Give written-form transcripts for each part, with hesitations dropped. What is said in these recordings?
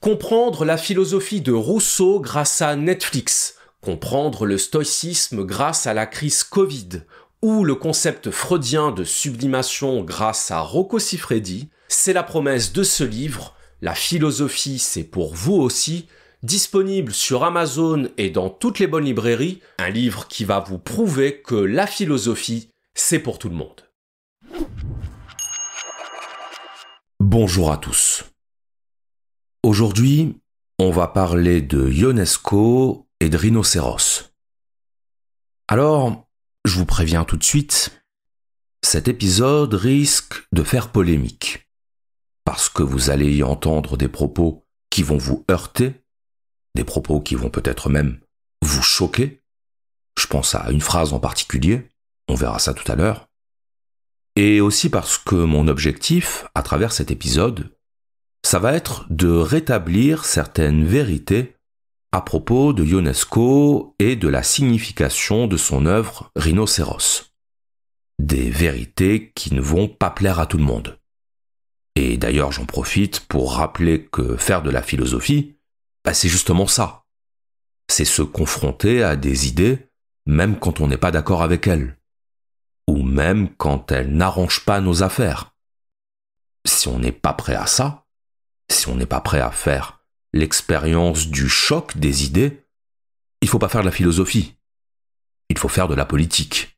Comprendre la philosophie de Rousseau grâce à Netflix, comprendre le stoïcisme grâce à la crise Covid, ou le concept freudien de sublimation grâce à Rocco Siffredi, c'est la promesse de ce livre, La philosophie c'est pour vous aussi, disponible sur Amazon et dans toutes les bonnes librairies, un livre qui va vous prouver que la philosophie c'est pour tout le monde. Bonjour à tous. Aujourd'hui, on va parler de Ionesco et de rhinocéros. Alors, je vous préviens tout de suite, cet épisode risque de faire polémique, parce que vous allez y entendre des propos qui vont vous heurter, des propos qui vont peut-être même vous choquer. Je pense à une phrase en particulier, on verra ça tout à l'heure. Et aussi parce que mon objectif, à travers cet épisode, ça va être de rétablir certaines vérités à propos de Ionesco et de la signification de son œuvre Rhinocéros. Des vérités qui ne vont pas plaire à tout le monde. Et d'ailleurs, j'en profite pour rappeler que faire de la philosophie, c'est justement ça. C'est se confronter à des idées, même quand on n'est pas d'accord avec elles. Ou même quand elles n'arrangent pas nos affaires. Si on n'est pas prêt à ça, si on n'est pas prêt à faire l'expérience du choc des idées, il ne faut pas faire de la philosophie. Il faut faire de la politique.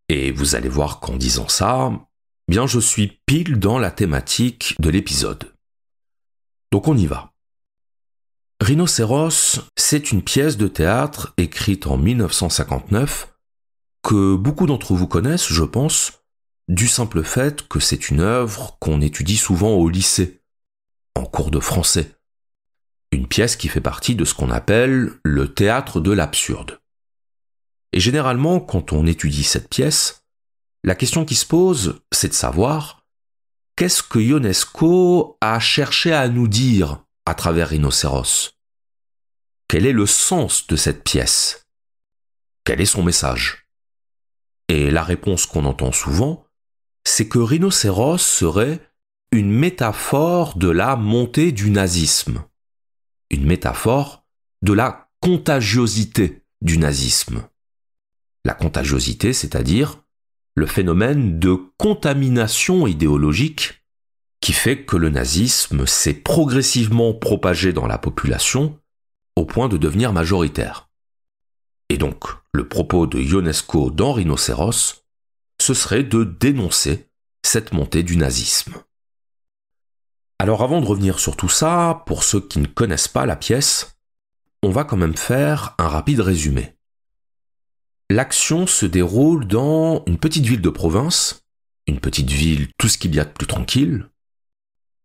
Et vous allez voir qu'en disant ça, bien je suis pile dans la thématique de l'épisode. Donc on y va. Rhinocéros, c'est une pièce de théâtre écrite en 1959 que beaucoup d'entre vous connaissent, je pense, du simple fait que c'est une œuvre qu'on étudie souvent au lycée, en cours de français. Une pièce qui fait partie de ce qu'on appelle le théâtre de l'absurde. Et généralement, quand on étudie cette pièce, la question qui se pose, c'est de savoir qu'est-ce que Ionesco a cherché à nous dire à travers Rhinocéros ? Quel est le sens de cette pièce ? Quel est son message ? Et la réponse qu'on entend souvent, c'est que Rhinocéros serait une métaphore de la montée du nazisme, une métaphore de la contagiosité du nazisme. La contagiosité, c'est-à-dire le phénomène de contamination idéologique qui fait que le nazisme s'est progressivement propagé dans la population au point de devenir majoritaire. Et donc, le propos de Ionesco dans Rhinocéros, ce serait de dénoncer cette montée du nazisme. Alors avant de revenir sur tout ça, pour ceux qui ne connaissent pas la pièce, on va quand même faire un rapide résumé. L'action se déroule dans une petite ville de province, une petite ville tout ce qu'il y a de plus tranquille,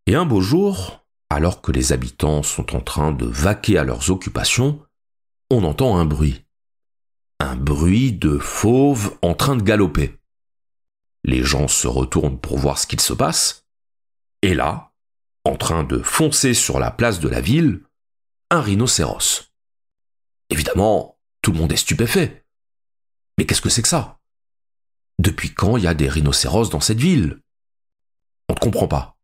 et un beau jour, alors que les habitants sont en train de vaquer à leurs occupations, on entend un bruit. Un bruit de fauves en train de galoper. Les gens se retournent pour voir ce qu'il se passe, et là, en train de foncer sur la place de la ville, un rhinocéros. Évidemment, tout le monde est stupéfait. Mais qu'est-ce que c'est que ça ? Depuis quand il y a des rhinocéros dans cette ville ? On ne comprend pas.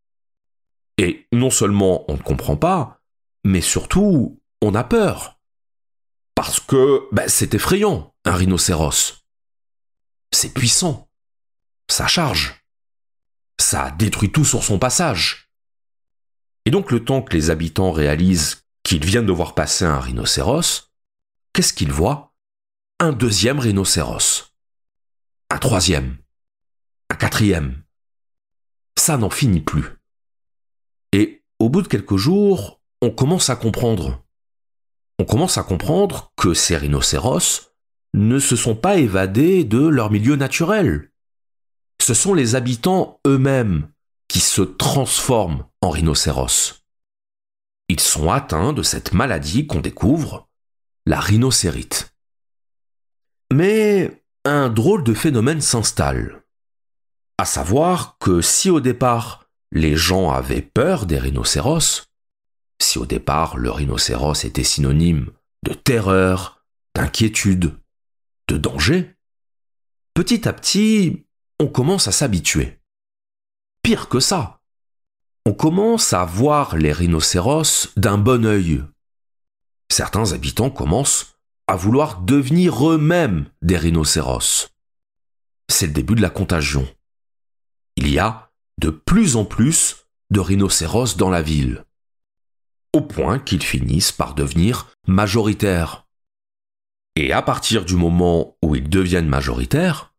Et non seulement on ne comprend pas, mais surtout, on a peur. Parce que c'est effrayant, un rhinocéros. C'est puissant. Ça charge. Ça détruit tout sur son passage. Et donc le temps que les habitants réalisent qu'ils viennent de voir passer un rhinocéros, qu'est-ce qu'ils voient ? Un deuxième rhinocéros. Un troisième. Un quatrième. Ça n'en finit plus. Et au bout de quelques jours, on commence à comprendre. On commence à comprendre que ces rhinocéros ne se sont pas évadés de leur milieu naturel. Ce sont les habitants eux-mêmes qui se transforment en rhinocéros. Ils sont atteints de cette maladie qu'on découvre, la rhinocérite. Mais un drôle de phénomène s'installe. À savoir que si au départ, les gens avaient peur des rhinocéros, si au départ le rhinocéros était synonyme de terreur, d'inquiétude, de danger, petit à petit, on commence à s'habituer. Pire que ça, on commence à voir les rhinocéros d'un bon œil. Certains habitants commencent à vouloir devenir eux-mêmes des rhinocéros. C'est le début de la contagion. Il y a de plus en plus de rhinocéros dans la ville, au point qu'ils finissent par devenir majoritaires. Et à partir du moment où ils deviennent majoritaires,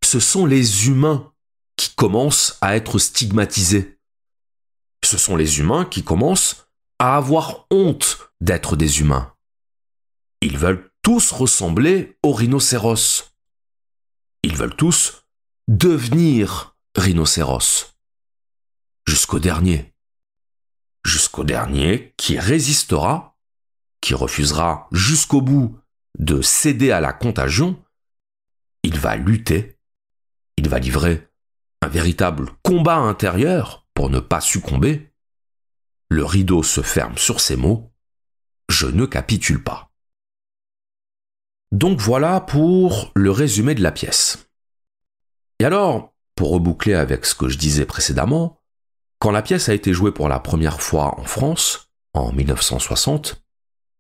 ce sont les humains qui commencent à être stigmatisés. Ce sont les humains qui commencent à avoir honte d'être des humains. Ils veulent tous ressembler aux rhinocéros. Ils veulent tous devenir rhinocéros. Jusqu'au dernier. Jusqu'au dernier qui résistera, qui refusera jusqu'au bout de céder à la contagion. Il va lutter. Il va livrer un véritable combat intérieur pour ne pas succomber. Le rideau se ferme sur ces mots. Je ne capitule pas. Donc voilà pour le résumé de la pièce. Et alors, pour reboucler avec ce que je disais précédemment, quand la pièce a été jouée pour la première fois en France, en 1960,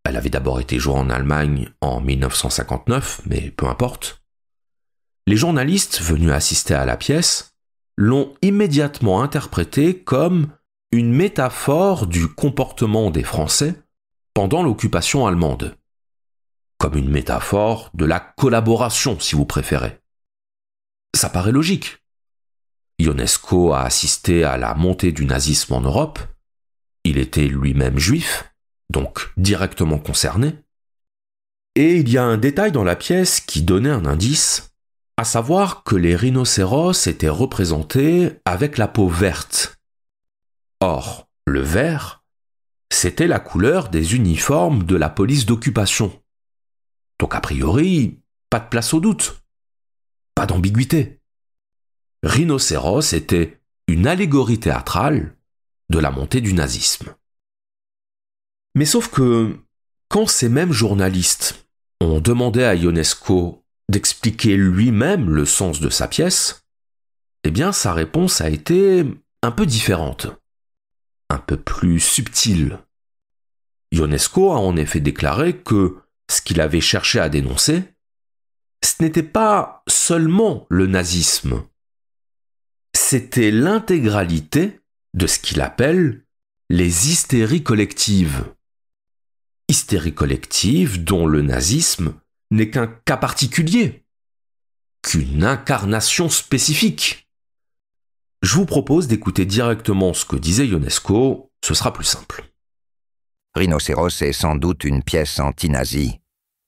elle avait d'abord été jouée en Allemagne en 1959, mais peu importe, les journalistes venus assister à la pièce l'ont immédiatement interprétée comme une métaphore du comportement des Français pendant l'occupation allemande. Comme une métaphore de la collaboration, si vous préférez. Ça paraît logique. Ionesco a assisté à la montée du nazisme en Europe. Il était lui-même juif, donc directement concerné. Et il y a un détail dans la pièce qui donnait un indice, à savoir que les rhinocéros étaient représentés avec la peau verte. Or, le vert, c'était la couleur des uniformes de la police d'occupation. Donc a priori, pas de place au doute, pas d'ambiguïté. Rhinocéros était une allégorie théâtrale de la montée du nazisme. Mais sauf que, quand ces mêmes journalistes ont demandé à Ionesco d'expliquer lui-même le sens de sa pièce, eh bien sa réponse a été un peu différente, un peu plus subtile. Ionesco a en effet déclaré que ce qu'il avait cherché à dénoncer, ce n'était pas seulement le nazisme, c'était l'intégralité de ce qu'il appelle les hystéries collectives. Hystérie collective dont le nazisme n'est qu'un cas particulier, qu'une incarnation spécifique. Je vous propose d'écouter directement ce que disait Ionesco, ce sera plus simple. Rhinocéros est sans doute une pièce anti-nazie,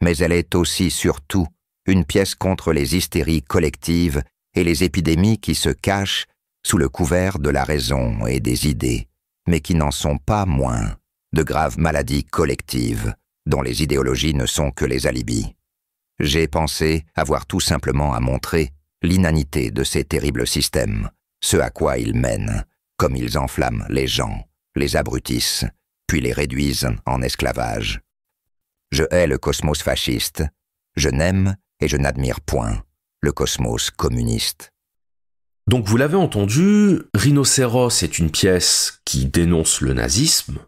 mais elle est aussi surtout une pièce contre les hystéries collectives et les épidémies qui se cachent sous le couvert de la raison et des idées, mais qui n'en sont pas moins de graves maladies collectives dont les idéologies ne sont que les alibis. J'ai pensé avoir tout simplement à montrer l'inanité de ces terribles systèmes, ce à quoi ils mènent, comme ils enflamment les gens, les abrutissent, puis les réduisent en esclavage. Je hais le cosmos fasciste, je n'aime et je n'admire point le cosmos communiste. Donc vous l'avez entendu, Rhinocéros est une pièce qui dénonce le nazisme,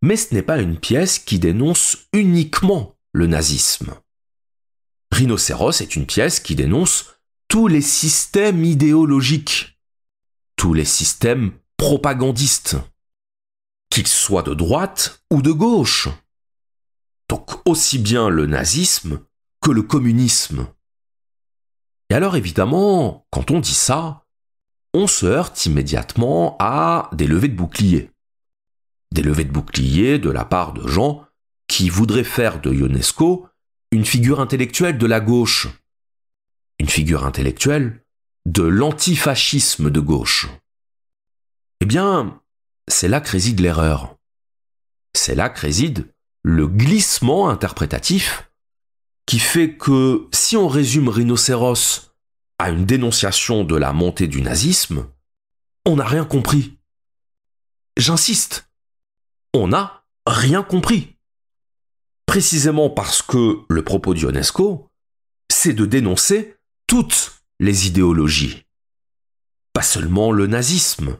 mais ce n'est pas une pièce qui dénonce uniquement le nazisme. Rhinocéros est une pièce qui dénonce tous les systèmes idéologiques, tous les systèmes propagandistes, qu'ils soient de droite ou de gauche. Donc aussi bien le nazisme que le communisme. Et alors évidemment, quand on dit ça, on se heurte immédiatement à des levées de boucliers. Des levées de boucliers de la part de gens qui voudraient faire de Ionesco une figure intellectuelle de la gauche. Une figure intellectuelle de l'antifascisme de gauche. Eh bien, c'est là que réside l'erreur. C'est là que réside le glissement interprétatif qui fait que si on résume Rhinocéros à une dénonciation de la montée du nazisme, on n'a rien compris. J'insiste, on n'a rien compris. Précisément parce que le propos d'Ionesco, c'est de dénoncer toutes les idéologies. Pas seulement le nazisme,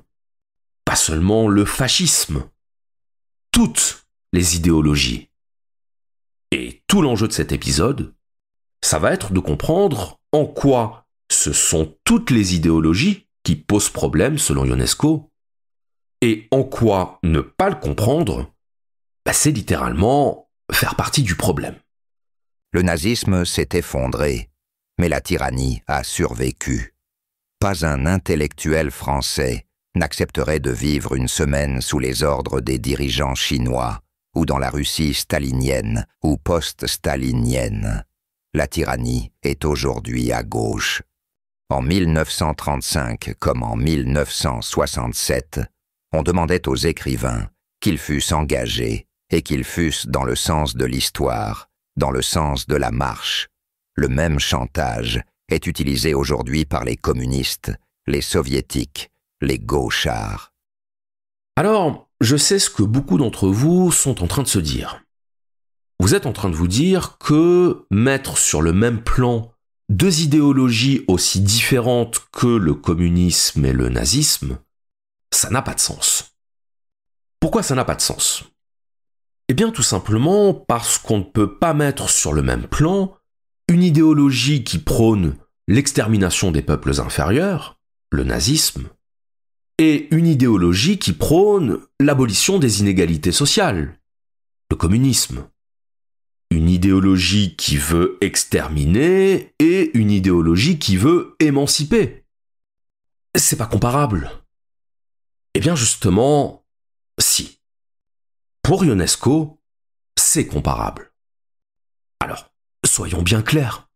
pas seulement le fascisme, toutes les idéologies. Et tout l'enjeu de cet épisode, ça va être de comprendre en quoi ce sont toutes les idéologies qui posent problème selon Ionesco, et en quoi ne pas le comprendre, c'est littéralement faire partie du problème. Le nazisme s'est effondré, mais la tyrannie a survécu. Pas un intellectuel français n'accepterait de vivre une semaine sous les ordres des dirigeants chinois ou dans la Russie stalinienne ou post-stalinienne. La tyrannie est aujourd'hui à gauche. En 1935 comme en 1967, on demandait aux écrivains qu'ils fussent engagés et qu'ils fussent dans le sens de l'histoire, dans le sens de la marche. Le même chantage est utilisé aujourd'hui par les communistes, les soviétiques, les gauchards. Alors, je sais ce que beaucoup d'entre vous sont en train de se dire. Vous êtes en train de vous dire que mettre sur le même plan deux idéologies aussi différentes que le communisme et le nazisme, ça n'a pas de sens. Pourquoi ça n'a pas de sens ? Eh bien, tout simplement parce qu'on ne peut pas mettre sur le même plan une idéologie qui prône l'extermination des peuples inférieurs, le nazisme, et une idéologie qui prône l'abolition des inégalités sociales, le communisme. Une idéologie qui veut exterminer et une idéologie qui veut émanciper. C'est pas comparable. Eh bien justement, si. Pour Ionesco, c'est comparable. Alors, soyons bien clairs.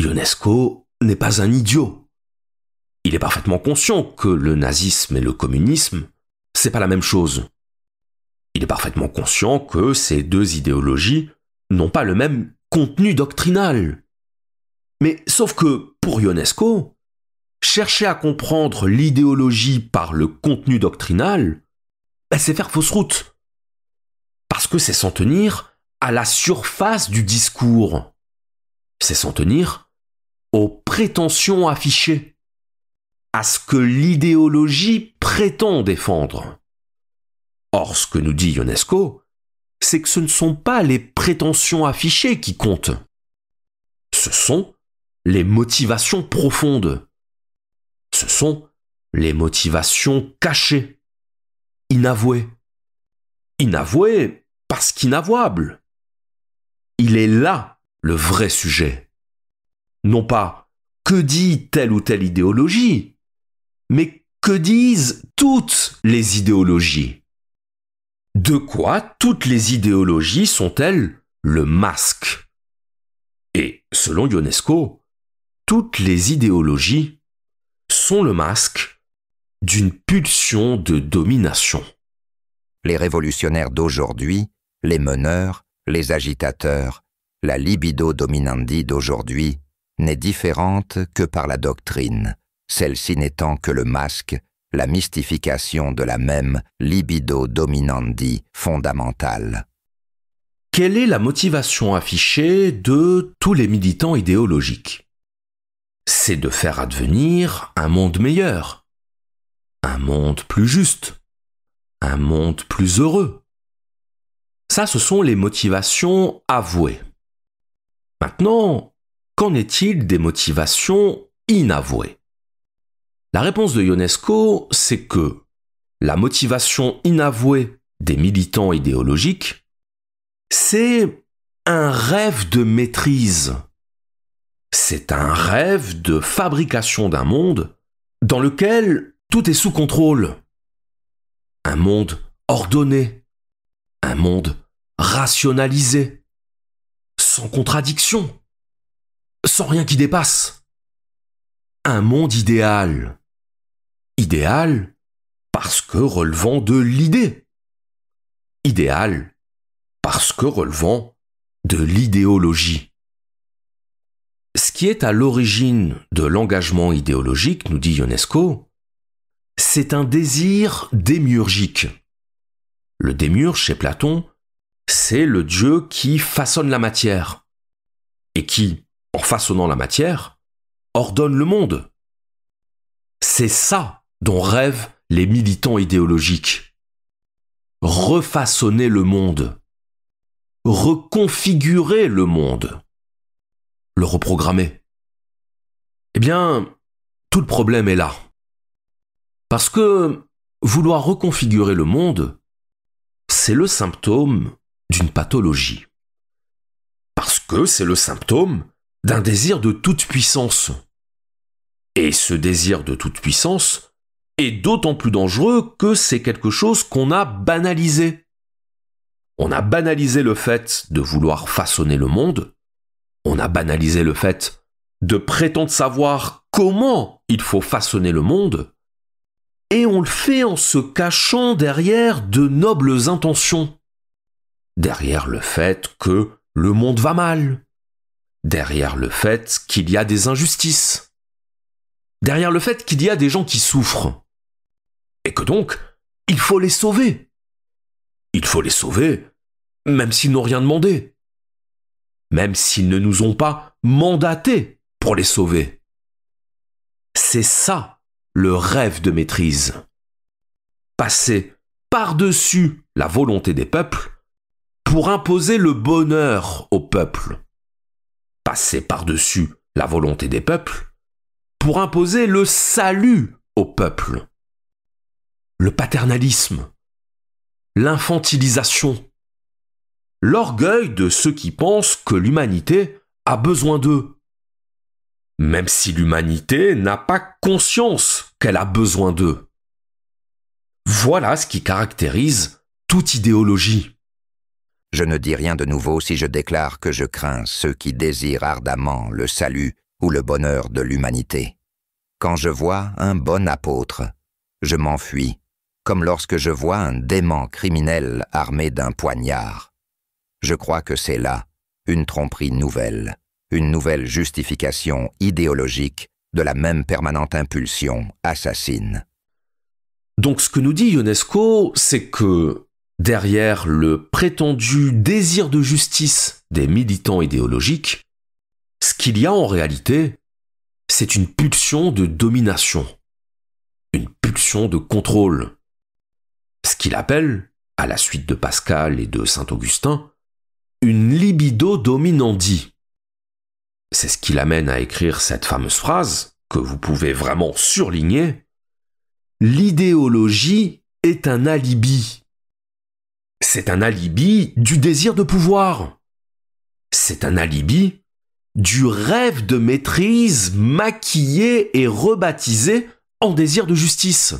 Ionesco n'est pas un idiot. Il est parfaitement conscient que le nazisme et le communisme, c'est pas la même chose. Il est parfaitement conscient que ces deux idéologies n'ont pas le même contenu doctrinal. Mais sauf que, pour Ionesco, chercher à comprendre l'idéologie par le contenu doctrinal, c'est faire fausse route. Parce que c'est s'en tenir à la surface du discours. C'est s'en tenir aux prétentions affichées, à ce que l'idéologie prétend défendre. Or, ce que nous dit Ionesco, c'est que ce ne sont pas les prétentions affichées qui comptent. Ce sont les motivations profondes. Ce sont les motivations cachées, inavouées. Inavouées parce qu'inavouables. Il est là le vrai sujet. Non pas que dit telle ou telle idéologie, mais que disent toutes les idéologies. De quoi toutes les idéologies sont-elles le masque ? Et selon Ionesco, toutes les idéologies sont le masque d'une pulsion de domination. Les révolutionnaires d'aujourd'hui, les meneurs, les agitateurs, la libido dominandi d'aujourd'hui n'est différente que par la doctrine, celle-ci n'étant que le masque, la mystification de la même libido dominandi fondamentale. Quelle est la motivation affichée de tous les militants idéologiques ? C'est de faire advenir un monde meilleur, un monde plus juste, un monde plus heureux. Ça, ce sont les motivations avouées. Maintenant, qu'en est-il des motivations inavouées ? La réponse de Ionesco, c'est que la motivation inavouée des militants idéologiques, c'est un rêve de maîtrise. C'est un rêve de fabrication d'un monde dans lequel tout est sous contrôle. Un monde ordonné, un monde rationalisé, sans contradiction, sans rien qui dépasse. Un monde idéal. Idéal parce que relevant de l'idée. Idéal parce que relevant de l'idéologie. Ce qui est à l'origine de l'engagement idéologique, nous dit Ionesco, c'est un désir démiurgique. Le démiurge, chez Platon, c'est le dieu qui façonne la matière et qui, en façonnant la matière, ordonne le monde. C'est ça dont rêvent les militants idéologiques? Refaçonner le monde. Reconfigurer le monde. Le reprogrammer. Eh bien, tout le problème est là. Parce que vouloir reconfigurer le monde, c'est le symptôme d'une pathologie. Parce que c'est le symptôme d'un désir de toute puissance. Et ce désir de toute puissance est d'autant plus dangereux que c'est quelque chose qu'on a banalisé. On a banalisé le fait de vouloir façonner le monde. On a banalisé le fait de prétendre savoir comment il faut façonner le monde. Et on le fait en se cachant derrière de nobles intentions. Derrière le fait que le monde va mal. Derrière le fait qu'il y a des injustices. Derrière le fait qu'il y a des gens qui souffrent. Et que donc, il faut les sauver. Il faut les sauver, même s'ils n'ont rien demandé. Même s'ils ne nous ont pas mandatés pour les sauver. C'est ça, le rêve de maîtrise. Passer par-dessus la volonté des peuples pour imposer le bonheur au peuple. Passer par-dessus la volonté des peuples pour imposer le salut au peuple. Le paternalisme, l'infantilisation, l'orgueil de ceux qui pensent que l'humanité a besoin d'eux, même si l'humanité n'a pas conscience qu'elle a besoin d'eux. Voilà ce qui caractérise toute idéologie. Je ne dis rien de nouveau si je déclare que je crains ceux qui désirent ardemment le salut ou le bonheur de l'humanité. Quand je vois un bon apôtre, je m'enfuis, comme lorsque je vois un dément criminel armé d'un poignard. Je crois que c'est là une tromperie nouvelle, une nouvelle justification idéologique de la même permanente impulsion assassine. Donc ce que nous dit Ionesco, c'est que derrière le prétendu désir de justice des militants idéologiques, ce qu'il y a en réalité, c'est une pulsion de domination, une pulsion de contrôle. Ce qu'il appelle, à la suite de Pascal et de Saint-Augustin, une libido dominandi. C'est ce qui l'amène à écrire cette fameuse phrase, que vous pouvez vraiment surligner. L'idéologie est un alibi. C'est un alibi du désir de pouvoir. C'est un alibi du rêve de maîtrise maquillé et rebaptisé en désir de justice.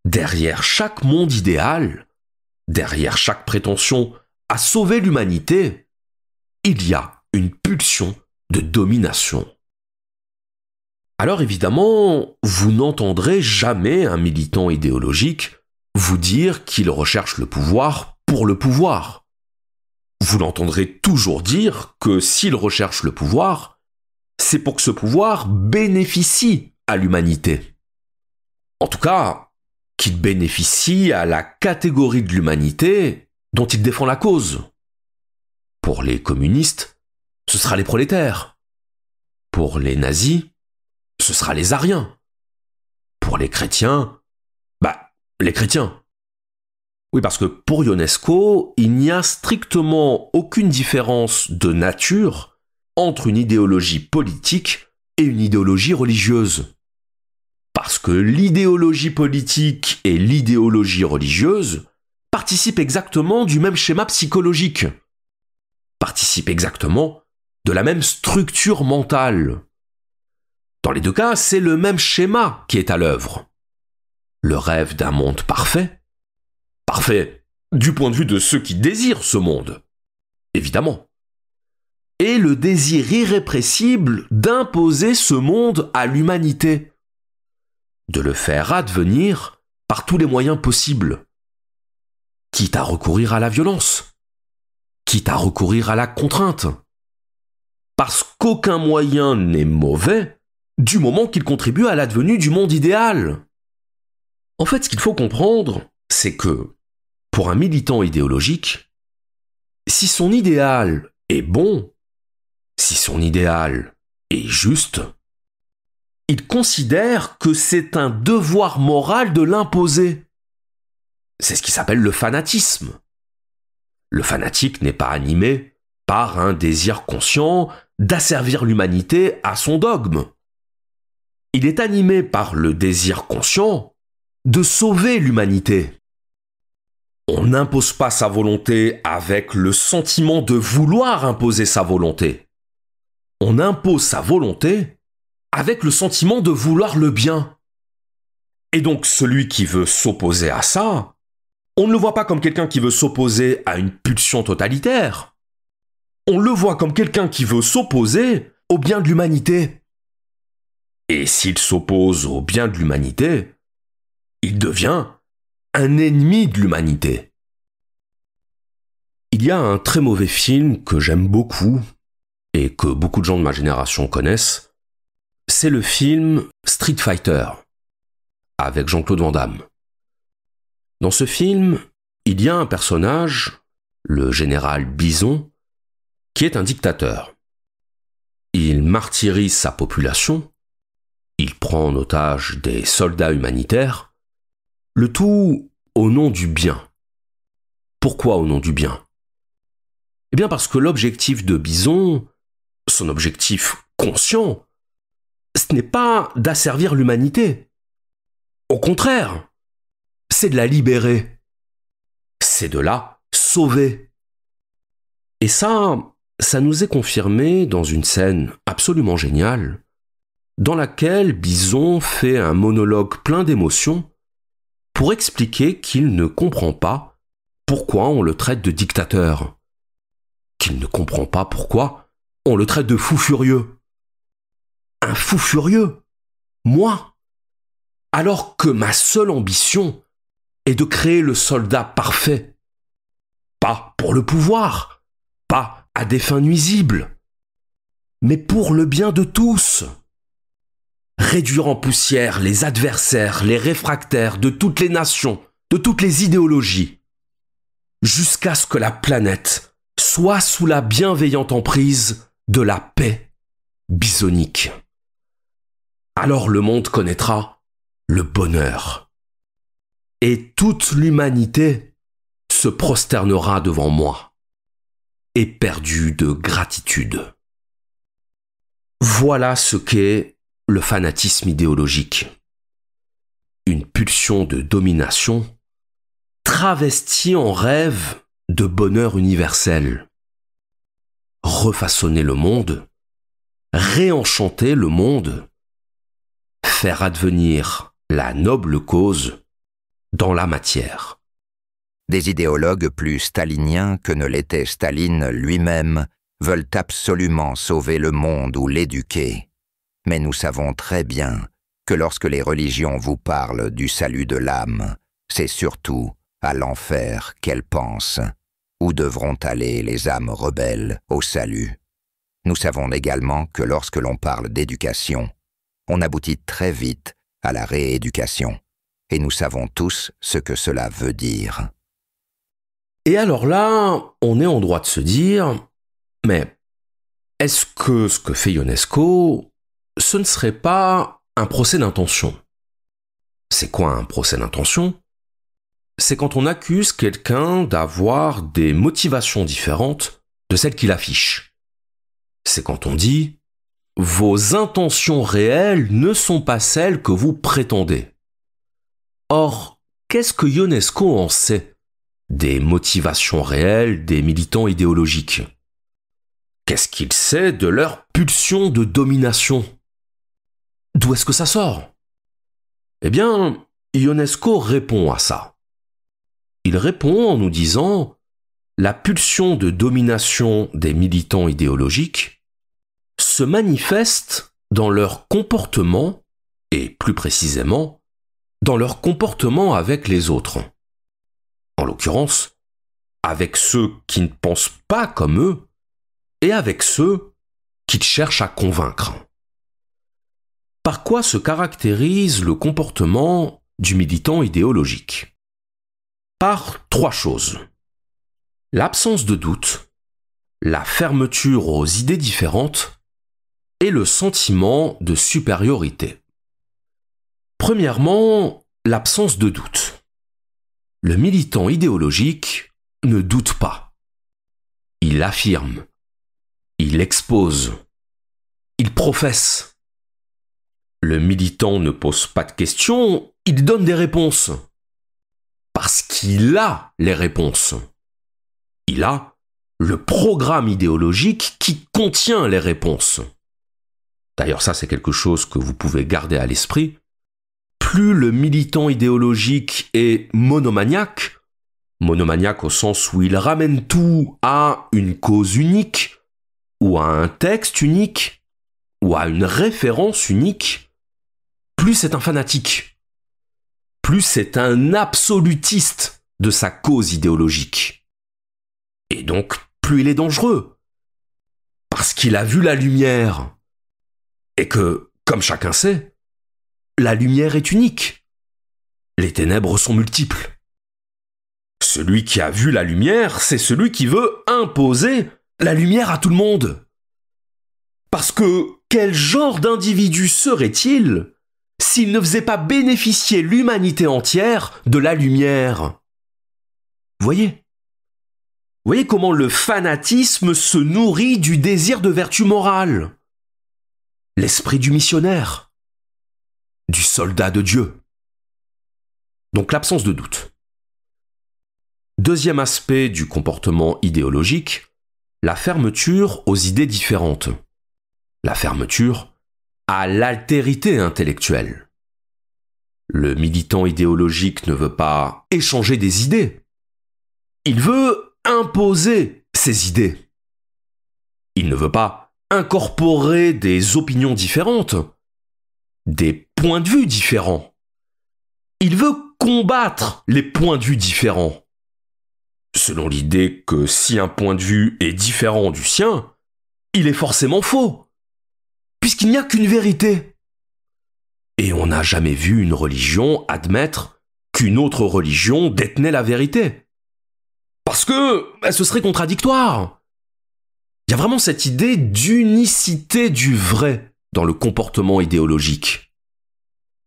Derrière chaque monde idéal, derrière chaque prétention à sauver l'humanité, il y a une pulsion de domination. Alors évidemment, vous n'entendrez jamais un militant idéologique vous dire qu'il recherche le pouvoir pour le pouvoir. Vous l'entendrez toujours dire que s'il recherche le pouvoir, c'est pour que ce pouvoir bénéficie à l'humanité. En tout cas, qu'il bénéficie à la catégorie de l'humanité dont il défend la cause. Pour les communistes, ce sera les prolétaires. Pour les nazis, ce sera les ariens. Pour les chrétiens, les chrétiens. Oui, parce que pour Ionesco, il n'y a strictement aucune différence de nature entre une idéologie politique et une idéologie religieuse. Parce que l'idéologie politique et l'idéologie religieuse participent exactement du même schéma psychologique, participent exactement de la même structure mentale. Dans les deux cas, c'est le même schéma qui est à l'œuvre. Le rêve d'un monde parfait, parfait du point de vue de ceux qui désirent ce monde, évidemment, et le désir irrépressible d'imposer ce monde à l'humanité, de le faire advenir par tous les moyens possibles, quitte à recourir à la violence, quitte à recourir à la contrainte, parce qu'aucun moyen n'est mauvais du moment qu'il contribue à l'advenue du monde idéal. En fait, ce qu'il faut comprendre, c'est que, pour un militant idéologique, si son idéal est bon, si son idéal est juste, il considère que c'est un devoir moral de l'imposer. C'est ce qui s'appelle le fanatisme. Le fanatique n'est pas animé par un désir conscient d'asservir l'humanité à son dogme. Il est animé par le désir conscient de sauver l'humanité. On n'impose pas sa volonté avec le sentiment de vouloir imposer sa volonté. On impose sa volonté avec le sentiment de vouloir le bien. Et donc celui qui veut s'opposer à ça, on ne le voit pas comme quelqu'un qui veut s'opposer à une pulsion totalitaire. On le voit comme quelqu'un qui veut s'opposer au bien de l'humanité. Et s'il s'oppose au bien de l'humanité, il devient un ennemi de l'humanité. Il y a un très mauvais film que j'aime beaucoup et que beaucoup de gens de ma génération connaissent. C'est le film Street Fighter avec Jean-Claude Van Damme. Dans ce film, il y a un personnage, le général Bison, qui est un dictateur. Il martyrise sa population, il prend en otage des soldats humanitaires, le tout au nom du bien. Pourquoi au nom du bien ? Eh bien parce que l'objectif de Bison, son objectif conscient, ce n'est pas d'asservir l'humanité. Au contraire, c'est de la libérer. C'est de la sauver. Et ça nous est confirmé dans une scène absolument géniale, dans laquelle Bison fait un monologue plein d'émotions pour expliquer qu'il ne comprend pas pourquoi on le traite de dictateur, qu'il ne comprend pas pourquoi on le traite de fou furieux. Un fou furieux ? Moi ? Alors que ma seule ambition est de créer le soldat parfait. Pas pour le pouvoir, pas à des fins nuisibles, mais pour le bien de tous. Réduire en poussière les adversaires, les réfractaires de toutes les nations, de toutes les idéologies, jusqu'à ce que la planète soit sous la bienveillante emprise de la paix bisonique. Alors le monde connaîtra le bonheur. Et toute l'humanité se prosternera devant moi, éperdue de gratitude. Voilà ce qu'est le fanatisme idéologique. Une pulsion de domination travestie en rêve de bonheur universel. Refaçonner le monde, réenchanter le monde, faire advenir la noble cause dans la matière. Des idéologues plus staliniens que ne l'était Staline lui-même veulent absolument sauver le monde ou l'éduquer. Mais nous savons très bien que lorsque les religions vous parlent du salut de l'âme, c'est surtout à l'enfer qu'elles pensent. Où devront aller les âmes rebelles au salut? Nous savons également que lorsque l'on parle d'éducation, on aboutit très vite à la rééducation. Et nous savons tous ce que cela veut dire. Et alors là, on est en droit de se dire, mais est-ce que ce que fait Ionesco, ce ne serait pas un procès d'intention ? C'est quoi un procès d'intention ? C'est quand on accuse quelqu'un d'avoir des motivations différentes de celles qu'il affiche. C'est quand on dit « Vos intentions réelles ne sont pas celles que vous prétendez ». Or, qu'est-ce que Ionesco en sait des motivations réelles des militants idéologiques ? Qu'est-ce qu'il sait de leur pulsion de domination ? D'où est-ce que ça sort ? Eh bien, Ionesco répond à ça. Il répond en nous disant « La pulsion de domination des militants idéologiques se manifeste dans leur comportement, et plus précisément, dans leur comportement avec les autres. En l'occurrence, avec ceux qui ne pensent pas comme eux et avec ceux qu'ils cherchent à convaincre. Par quoi se caractérise le comportement du militant idéologique ? Par 3 choses. L'absence de doute, la fermeture aux idées différentes et le sentiment de supériorité. Premièrement, l'absence de doute. Le militant idéologique ne doute pas. Il affirme. Il expose. Il professe. Le militant ne pose pas de questions, il donne des réponses. Parce qu'il a les réponses. Il a le programme idéologique qui contient les réponses. D'ailleurs, ça, c'est quelque chose que vous pouvez garder à l'esprit. Plus le militant idéologique est monomaniaque au sens où il ramène tout à une cause unique, ou à un texte unique, ou à une référence unique, plus c'est un fanatique, plus c'est un absolutiste de sa cause idéologique. Et donc, plus il est dangereux, parce qu'il a vu la lumière, et que, comme chacun sait, la lumière est unique. Les ténèbres sont multiples. Celui qui a vu la lumière, c'est celui qui veut imposer la lumière à tout le monde. Parce que quel genre d'individu serait-il s'il ne faisait pas bénéficier l'humanité entière de la lumière? Voyez comment le fanatisme se nourrit du désir de vertu morale. L'esprit du missionnaire, du soldat de Dieu. Donc l'absence de doute. Deuxième aspect du comportement idéologique, la fermeture aux idées différentes. La fermeture à l'altérité intellectuelle. Le militant idéologique ne veut pas échanger des idées. Il veut imposer ses idées. Il ne veut pas incorporer des opinions différentes, des points de vue différents. Il veut combattre les points de vue différents. Selon l'idée que si un point de vue est différent du sien, il est forcément faux, puisqu'il n'y a qu'une vérité. Et on n'a jamais vu une religion admettre qu'une autre religion détenait la vérité. Parce que ce serait contradictoire. Il y a vraiment cette idée d'unicité du vrai dans le comportement idéologique.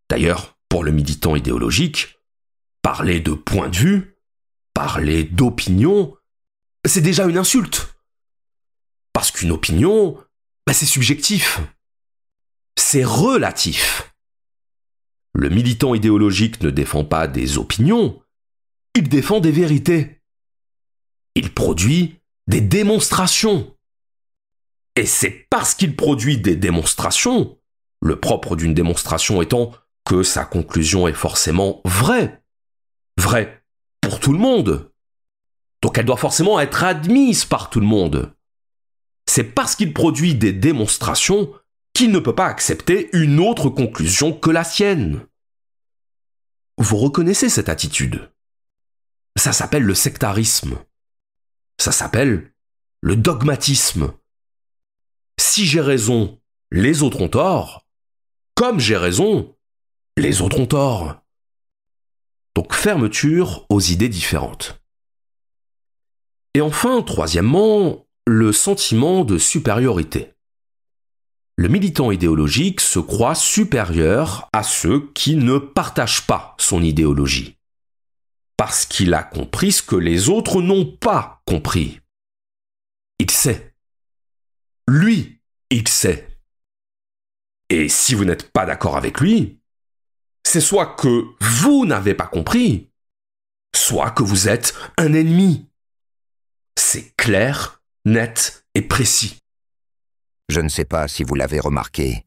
D'ailleurs, pour le militant idéologique, parler de point de vue, parler d'opinion, c'est déjà une insulte. Parce qu'une opinion, c'est subjectif. C'est relatif. Le militant idéologique ne défend pas des opinions, il défend des vérités. Il produit des démonstrations. Et c'est parce qu'il produit des démonstrations, le propre d'une démonstration étant que sa conclusion est forcément vraie. Vraie pour tout le monde. Donc elle doit forcément être admise par tout le monde. C'est parce qu'il produit des démonstrations qu'il ne peut pas accepter une autre conclusion que la sienne. Vous reconnaissez cette attitude? Ça s'appelle le sectarisme. Ça s'appelle le dogmatisme. Si j'ai raison, les autres ont tort. Comme j'ai raison, les autres ont tort. Donc fermeture aux idées différentes. Et enfin, troisièmement, le sentiment de supériorité. Le militant idéologique se croit supérieur à ceux qui ne partagent pas son idéologie. Parce qu'il a compris ce que les autres n'ont pas compris. Il sait. Lui, il sait. Et si vous n'êtes pas d'accord avec lui, c'est soit que vous n'avez pas compris, soit que vous êtes un ennemi. C'est clair, net et précis. Je ne sais pas si vous l'avez remarqué,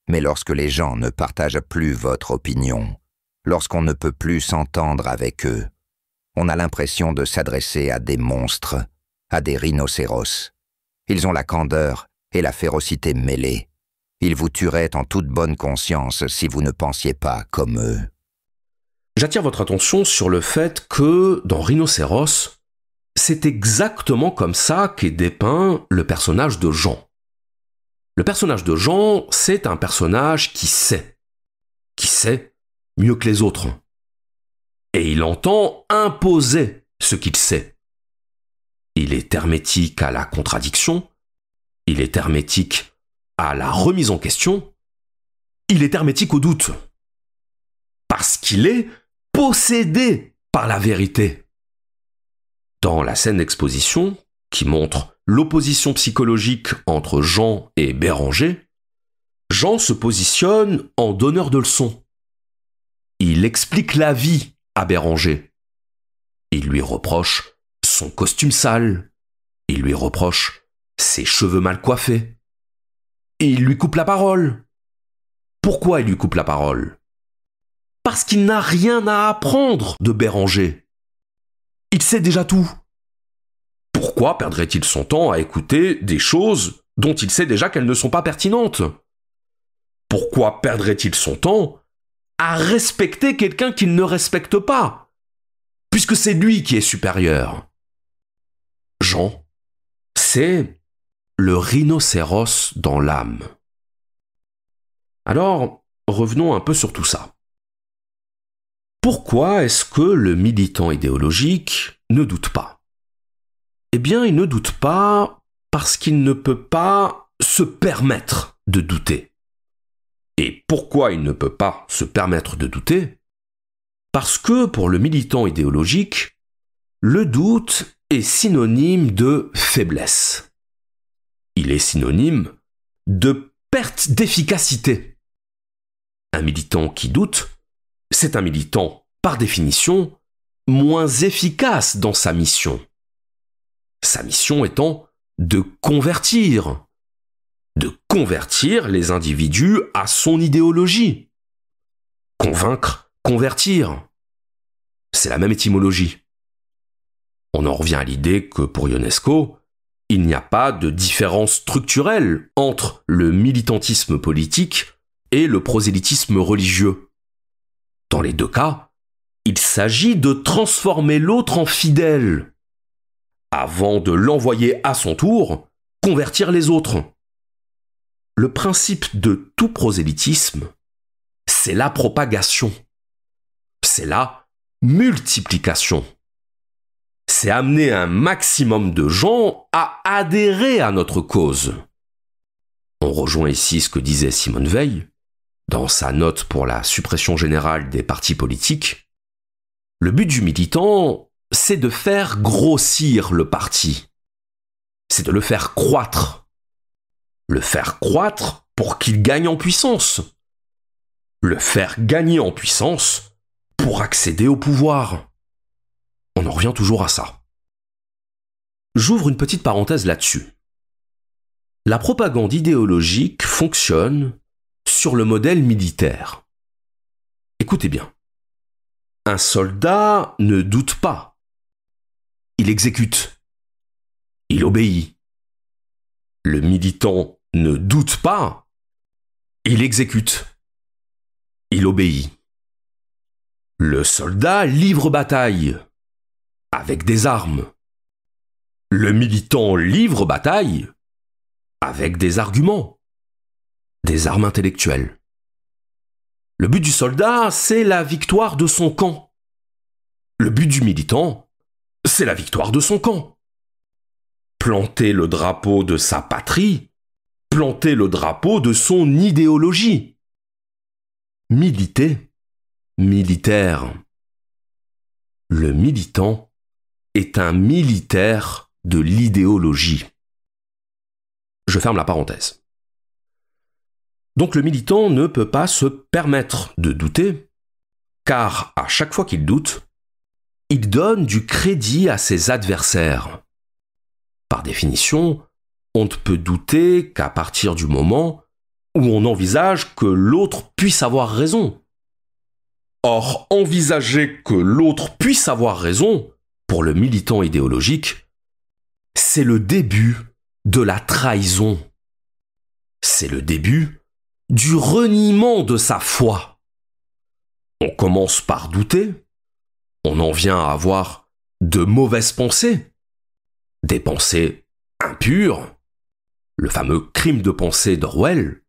mais lorsque les gens ne partagent plus votre opinion, lorsqu'on ne peut plus s'entendre avec eux, on a l'impression de s'adresser à des monstres, à des rhinocéros. Ils ont la candeur et la férocité mêlées. Ils vous tueraient en toute bonne conscience si vous ne pensiez pas comme eux. J'attire votre attention sur le fait que, dans Rhinocéros, c'est exactement comme ça qu'est dépeint le personnage de Jean. Le personnage de Jean, c'est un personnage qui sait mieux que les autres. Et il entend imposer ce qu'il sait. Il est hermétique à la contradiction, il est hermétique à la remise en question, il est hermétique au doute. Parce qu'il est possédé par la vérité. Dans la scène d'exposition, qui montre l'opposition psychologique entre Jean et Béranger, Jean se positionne en donneur de leçons. Il explique la vie à Béranger. Il lui reproche son costume sale. Il lui reproche ses cheveux mal coiffés. Et il lui coupe la parole. Pourquoi il lui coupe la parole? Parce qu'il n'a rien à apprendre de Béranger. Il sait déjà tout. Pourquoi perdrait-il son temps à écouter des choses dont il sait déjà qu'elles ne sont pas pertinentes? Pourquoi perdrait-il son temps à respecter quelqu'un qu'il ne respecte pas, puisque c'est lui qui est supérieur? Jean, c'est le rhinocéros dans l'âme. Alors, revenons un peu sur tout ça. Pourquoi est-ce que le militant idéologique ne doute pas? Eh bien, il ne doute pas parce qu'il ne peut pas se permettre de douter. Et pourquoi il ne peut pas se permettre de douter? Parce que pour le militant idéologique, le doute est synonyme de faiblesse. Il est synonyme de perte d'efficacité. Un militant qui doute, c'est un militant, par définition, moins efficace dans sa mission. Sa mission étant de convertir les individus à son idéologie. Convaincre, convertir. C'est la même étymologie. On en revient à l'idée que pour Ionesco, il n'y a pas de différence structurelle entre le militantisme politique et le prosélytisme religieux. Dans les deux cas, il s'agit de transformer l'autre en fidèle, avant de l'envoyer à son tour convertir les autres. Le principe de tout prosélytisme, c'est la propagation. C'est la multiplication. C'est amener un maximum de gens à adhérer à notre cause. On rejoint ici ce que disait Simone Veil dans sa note pour la suppression générale des partis politiques. Le but du militant, c'est de faire grossir le parti. C'est de le faire croître. Le faire croître pour qu'il gagne en puissance. Le faire gagner en puissance pour accéder au pouvoir. On en revient toujours à ça. J'ouvre une petite parenthèse là-dessus. La propagande idéologique fonctionne sur le modèle militaire. Écoutez bien. Un soldat ne doute pas. Il exécute. Il obéit. Le militant ne doute pas. Il exécute. Il obéit. Le soldat livre bataille. Avec des armes. Le militant livre bataille avec des arguments, des armes intellectuelles. Le but du soldat, c'est la victoire de son camp. Le but du militant, c'est la victoire de son camp. Planter le drapeau de sa patrie, planter le drapeau de son idéologie. Militer, militaire. Le militant est un militaire de l'idéologie. Je ferme la parenthèse. Donc le militant ne peut pas se permettre de douter, car à chaque fois qu'il doute, il donne du crédit à ses adversaires. Par définition, on ne peut douter qu'à partir du moment où on envisage que l'autre puisse avoir raison. Or, envisager que l'autre puisse avoir raison, pour le militant idéologique, c'est le début de la trahison. C'est le début du reniement de sa foi. On commence par douter, on en vient à avoir de mauvaises pensées, des pensées impures, le fameux crime de pensée d'Orwell.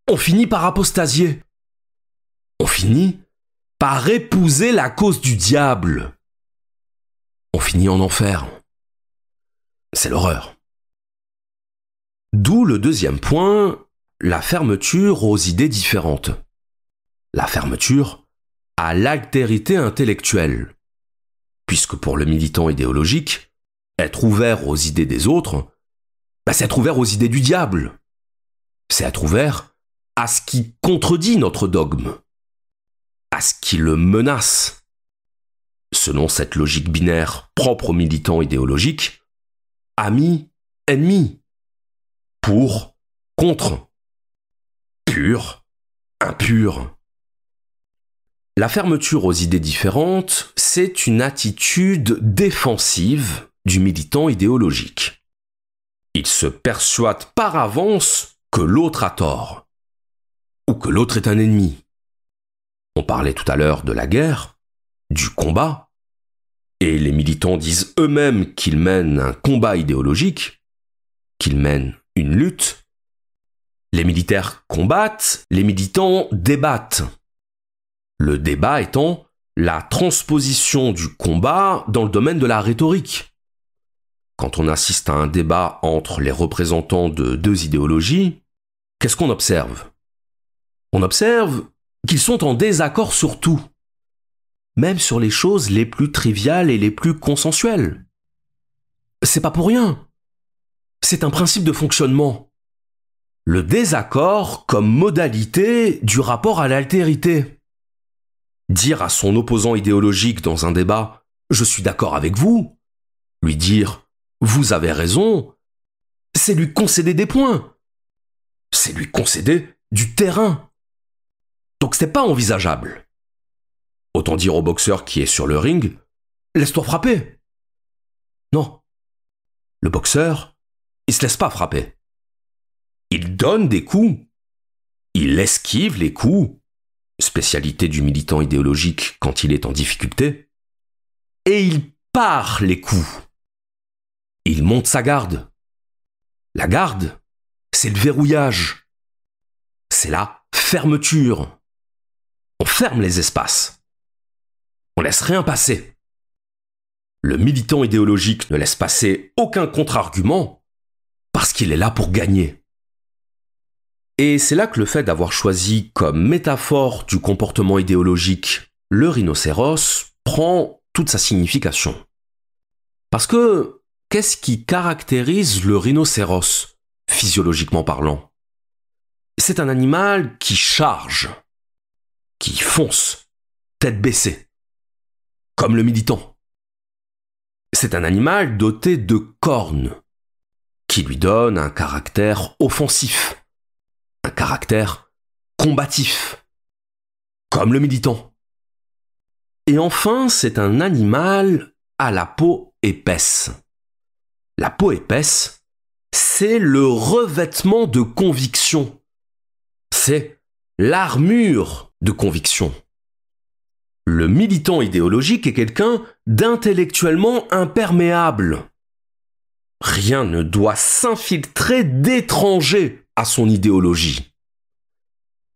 On finit par apostasier. On finit par épouser la cause du diable. On finit en enfer. C'est l'horreur. D'où le deuxième point, la fermeture aux idées différentes. La fermeture à l'altérité intellectuelle. Puisque pour le militant idéologique, être ouvert aux idées des autres, c'est être ouvert aux idées du diable. C'est être ouvert à ce qui contredit notre dogme, à ce qui le menace. Selon cette logique binaire propre aux militants idéologiques, ami, ennemi, pour, contre, pur, impur. La fermeture aux idées différentes, c'est une attitude défensive du militant idéologique. Il se persuade par avance que l'autre a tort, ou que l'autre est un ennemi. On parlait tout à l'heure de la guerre, du combat, et les militants disent eux-mêmes qu'ils mènent un combat idéologique, qu'ils mènent une lutte. Les militaires combattent, les militants débattent. Le débat étant la transposition du combat dans le domaine de la rhétorique. Quand on assiste à un débat entre les représentants de deux idéologies, qu'est-ce qu'on observe ? On observe qu'ils sont en désaccord sur tout, même sur les choses les plus triviales et les plus consensuelles. C'est pas pour rien. C'est un principe de fonctionnement. Le désaccord comme modalité du rapport à l'altérité. Dire à son opposant idéologique dans un débat « Je suis d'accord avec vous », lui dire « Vous avez raison », c'est lui concéder des points. C'est lui concéder du terrain. Donc c'est pas envisageable. Autant dire au boxeur qui est sur le ring « Laisse-toi frapper ». Non. Le boxeur, il se laisse pas frapper. Il donne des coups. Il esquive les coups. Spécialité du militant idéologique quand il est en difficulté, et il pare les coups. Il monte sa garde. La garde, c'est le verrouillage. C'est la fermeture. On ferme les espaces. On laisse rien passer. Le militant idéologique ne laisse passer aucun contre-argument parce qu'il est là pour gagner. Et c'est là que le fait d'avoir choisi comme métaphore du comportement idéologique le rhinocéros prend toute sa signification. Parce que, qu'est-ce qui caractérise le rhinocéros, physiologiquement parlant ? C'est un animal qui charge, qui fonce, tête baissée, comme le militant. C'est un animal doté de cornes, qui lui donne un caractère offensif. Un caractère combatif, comme le militant. Et enfin, c'est un animal à la peau épaisse. La peau épaisse, c'est le revêtement de conviction. C'est l'armure de conviction. Le militant idéologique est quelqu'un d'intellectuellement imperméable. Rien ne doit s'infiltrer d'étranger à son idéologie.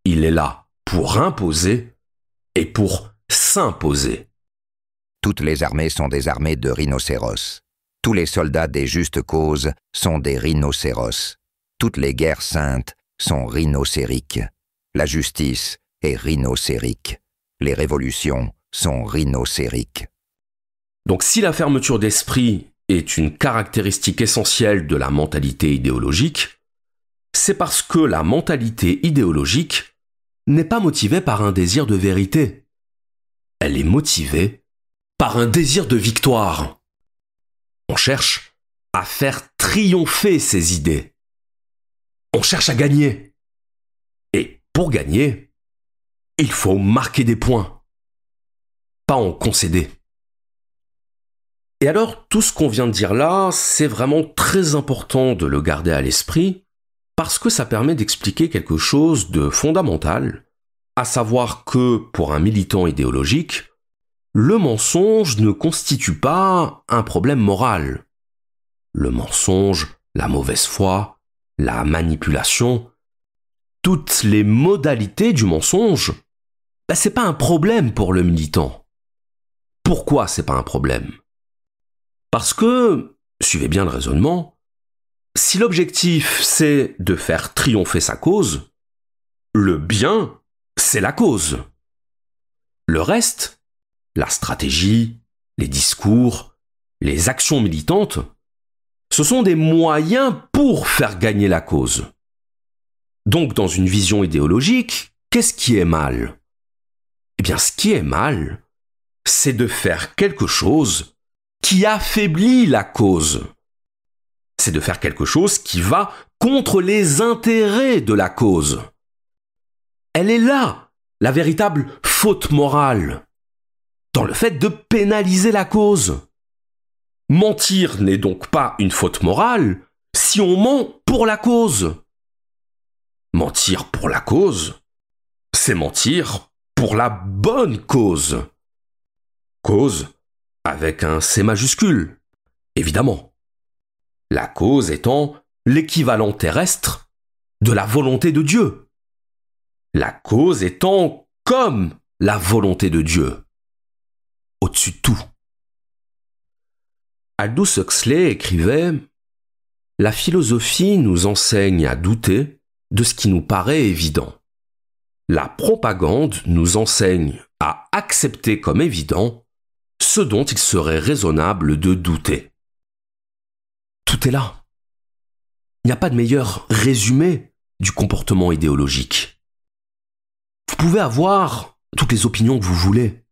Il est là pour imposer et pour s'imposer. Toutes les armées sont des armées de rhinocéros. Tous les soldats des justes causes sont des rhinocéros. Toutes les guerres saintes sont rhinocériques. La justice est rhinocérique. Les révolutions sont rhinocériques. Donc si la fermeture d'esprit est une caractéristique essentielle de la mentalité idéologique, c'est parce que la mentalité idéologique n'est pas motivée par un désir de vérité. Elle est motivée par un désir de victoire. On cherche à faire triompher ses idées. On cherche à gagner. Et pour gagner, il faut marquer des points, pas en concéder. Et alors, tout ce qu'on vient de dire là, c'est vraiment très important de le garder à l'esprit, parce que ça permet d'expliquer quelque chose de fondamental, à savoir que, pour un militant idéologique, le mensonge ne constitue pas un problème moral. Le mensonge, la mauvaise foi, la manipulation, toutes les modalités du mensonge, c'est pas un problème pour le militant. Pourquoi c'est pas un problème ? Parce que, suivez bien le raisonnement, si l'objectif c'est de faire triompher sa cause, le bien, c'est la cause. Le reste, la stratégie, les discours, les actions militantes, ce sont des moyens pour faire gagner la cause. Donc, dans une vision idéologique, qu'est-ce qui est mal? Eh bien, ce qui est mal, c'est de faire quelque chose qui affaiblit la cause. C'est de faire quelque chose qui va contre les intérêts de la cause. Elle est là, la véritable faute morale, dans le fait de pénaliser la cause. Mentir n'est donc pas une faute morale si on ment pour la cause. Mentir pour la cause, c'est mentir pour la bonne cause. Cause avec un C majuscule, évidemment. La cause étant l'équivalent terrestre de la volonté de Dieu. La cause étant comme la volonté de Dieu, au-dessus de tout. Aldous Huxley écrivait « La philosophie nous enseigne à douter de ce qui nous paraît évident. La propagande nous enseigne à accepter comme évident ce dont il serait raisonnable de douter. » Tout est là. Il n'y a pas de meilleur résumé du comportement idéologique. Vous pouvez avoir toutes les opinions que vous voulez.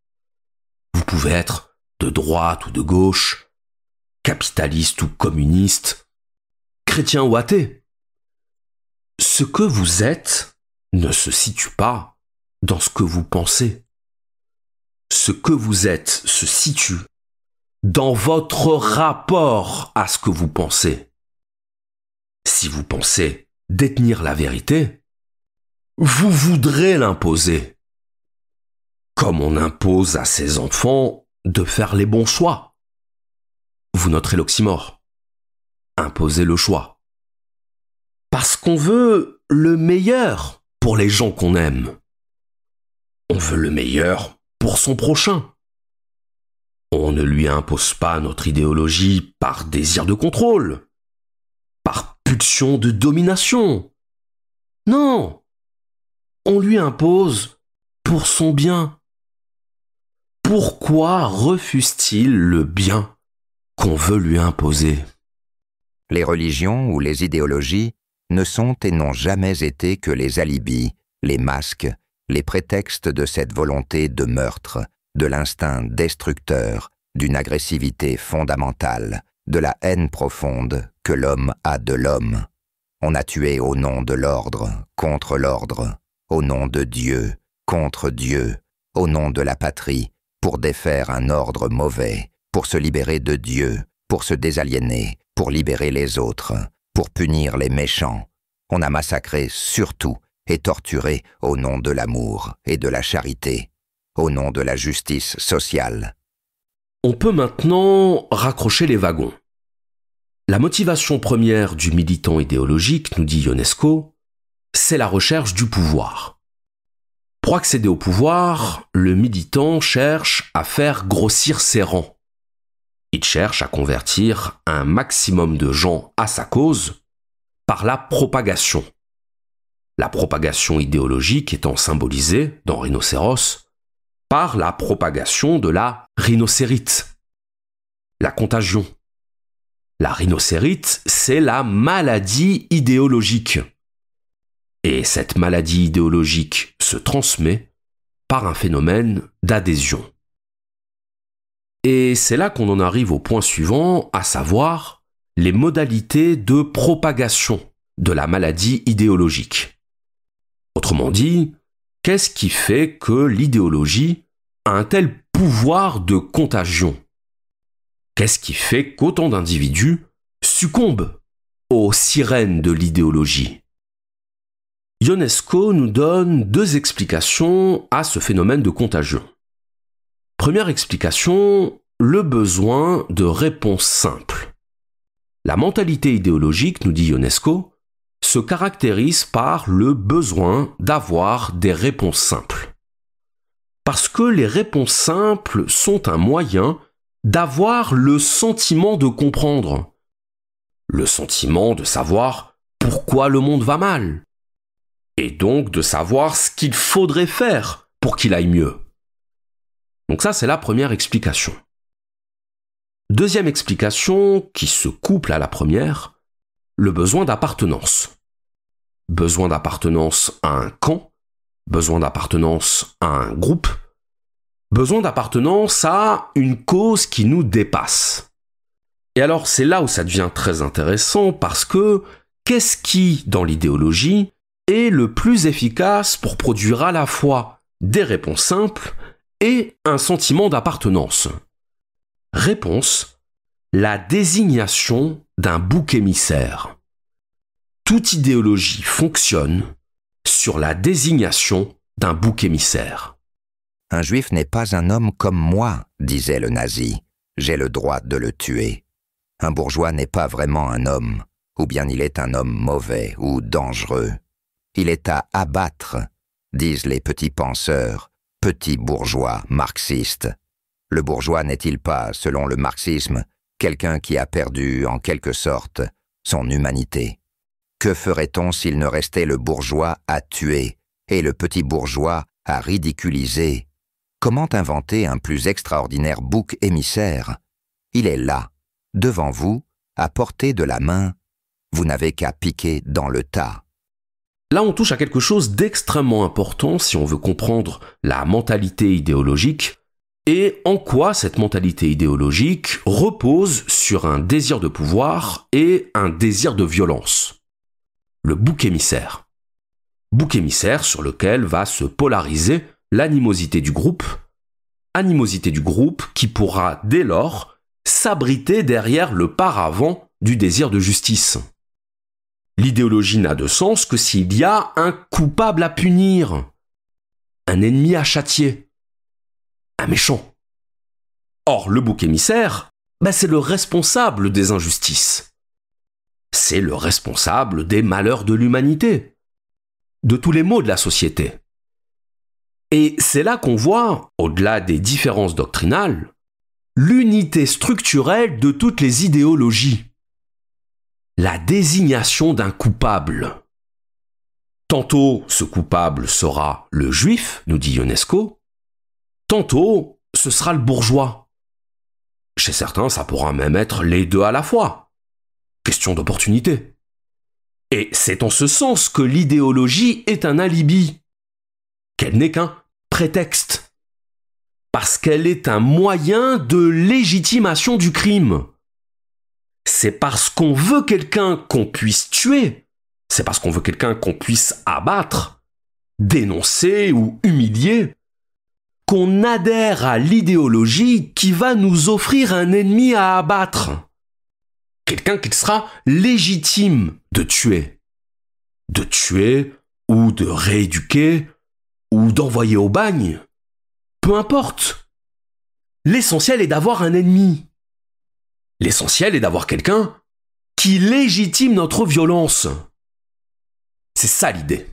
Vous pouvez être de droite ou de gauche, capitaliste ou communiste, chrétien ou athée. Ce que vous êtes ne se situe pas dans ce que vous pensez. Ce que vous êtes se situe dans votre rapport à ce que vous pensez. Si vous pensez détenir la vérité, vous voudrez l'imposer. Comme on impose à ses enfants de faire les bons choix. Vous noterez l'oxymore. Imposer le choix. Parce qu'on veut le meilleur pour les gens qu'on aime. On veut le meilleur pour son prochain. On ne lui impose pas notre idéologie par désir de contrôle, par pulsion de domination. Non, on lui impose pour son bien. Pourquoi refuse-t-il le bien qu'on veut lui imposer? Les religions ou les idéologies ne sont et n'ont jamais été que les alibis, les masques, les prétextes de cette volonté de meurtre, de l'instinct destructeur, d'une agressivité fondamentale, de la haine profonde que l'homme a de l'homme. On a tué au nom de l'ordre, contre l'ordre, au nom de Dieu, contre Dieu, au nom de la patrie, pour défaire un ordre mauvais, pour se libérer de Dieu, pour se désaliéner, pour libérer les autres, pour punir les méchants. On a massacré surtout et torturé au nom de l'amour et de la charité, au nom de la justice sociale. On peut maintenant raccrocher les wagons. La motivation première du militant idéologique, nous dit Ionesco, c'est la recherche du pouvoir. Pour accéder au pouvoir, le militant cherche à faire grossir ses rangs. Il cherche à convertir un maximum de gens à sa cause par la propagation. La propagation idéologique étant symbolisée, dans Rhinocéros, par la propagation de la rhinocérite, la contagion. La rhinocérite, c'est la maladie idéologique. Et cette maladie idéologique se transmet par un phénomène d'adhésion. Et c'est là qu'on en arrive au point suivant, à savoir les modalités de propagation de la maladie idéologique. Autrement dit, qu'est-ce qui fait que l'idéologie a un tel pouvoir de contagion? Qu'est-ce qui fait qu'autant d'individus succombent aux sirènes de l'idéologie? Ionesco nous donne deux explications à ce phénomène de contagion. Première explication, le besoin de réponses simples. La mentalité idéologique, nous dit Ionesco, se caractérise par le besoin d'avoir des réponses simples. Parce que les réponses simples sont un moyen d'avoir le sentiment de comprendre, le sentiment de savoir pourquoi le monde va mal, et donc de savoir ce qu'il faudrait faire pour qu'il aille mieux. Donc ça, c'est la première explication. Deuxième explication, qui se couple à la première, le besoin d'appartenance. Besoin d'appartenance à un camp, besoin d'appartenance à un groupe, besoin d'appartenance à une cause qui nous dépasse. Et alors, c'est là où ça devient très intéressant parce que qu'est-ce qui, dans l'idéologie, est le plus efficace pour produire à la fois des réponses simples et un sentiment d'appartenance? Réponse: la désignation d'un bouc émissaire. Toute idéologie fonctionne sur la désignation d'un bouc émissaire. Un juif n'est pas un homme comme moi, disait le nazi. J'ai le droit de le tuer. Un bourgeois n'est pas vraiment un homme, ou bien il est un homme mauvais ou dangereux. Il est à abattre, disent les petits penseurs, petits bourgeois marxistes. Le bourgeois n'est-il pas, selon le marxisme, quelqu'un qui a perdu, en quelque sorte, son humanité? Que ferait-on s'il ne restait le bourgeois à tuer et le petit bourgeois à ridiculiser? Comment inventer un plus extraordinaire bouc émissaire? Il est là, devant vous, à portée de la main. Vous n'avez qu'à piquer dans le tas. Là, on touche à quelque chose d'extrêmement important si on veut comprendre la mentalité idéologique et en quoi cette mentalité idéologique repose sur un désir de pouvoir et un désir de violence. Le bouc émissaire. Bouc émissaire sur lequel va se polariser l'animosité du groupe qui pourra dès lors s'abriter derrière le paravent du désir de justice. L'idéologie n'a de sens que s'il y a un coupable à punir, un ennemi à châtier, un méchant. Or, le bouc émissaire, c'est le responsable des injustices. C'est le responsable des malheurs de l'humanité, de tous les maux de la société. Et c'est là qu'on voit, au-delà des différences doctrinales, l'unité structurelle de toutes les idéologies. La désignation d'un coupable. Tantôt, ce coupable sera le juif, nous dit Ionesco, tantôt, ce sera le bourgeois. Chez certains, ça pourra même être les deux à la fois. Question d'opportunité. Et c'est en ce sens que l'idéologie est un alibi, qu'elle n'est qu'un prétexte, parce qu'elle est un moyen de légitimation du crime. C'est parce qu'on veut quelqu'un qu'on puisse tuer, c'est parce qu'on veut quelqu'un qu'on puisse abattre, dénoncer ou humilier, qu'on adhère à l'idéologie qui va nous offrir un ennemi à abattre. Quelqu'un qu'il sera légitime de tuer. De tuer ou de rééduquer ou d'envoyer au bagne. Peu importe. L'essentiel est d'avoir un ennemi. L'essentiel est d'avoir quelqu'un qui légitime notre violence. C'est ça l'idée.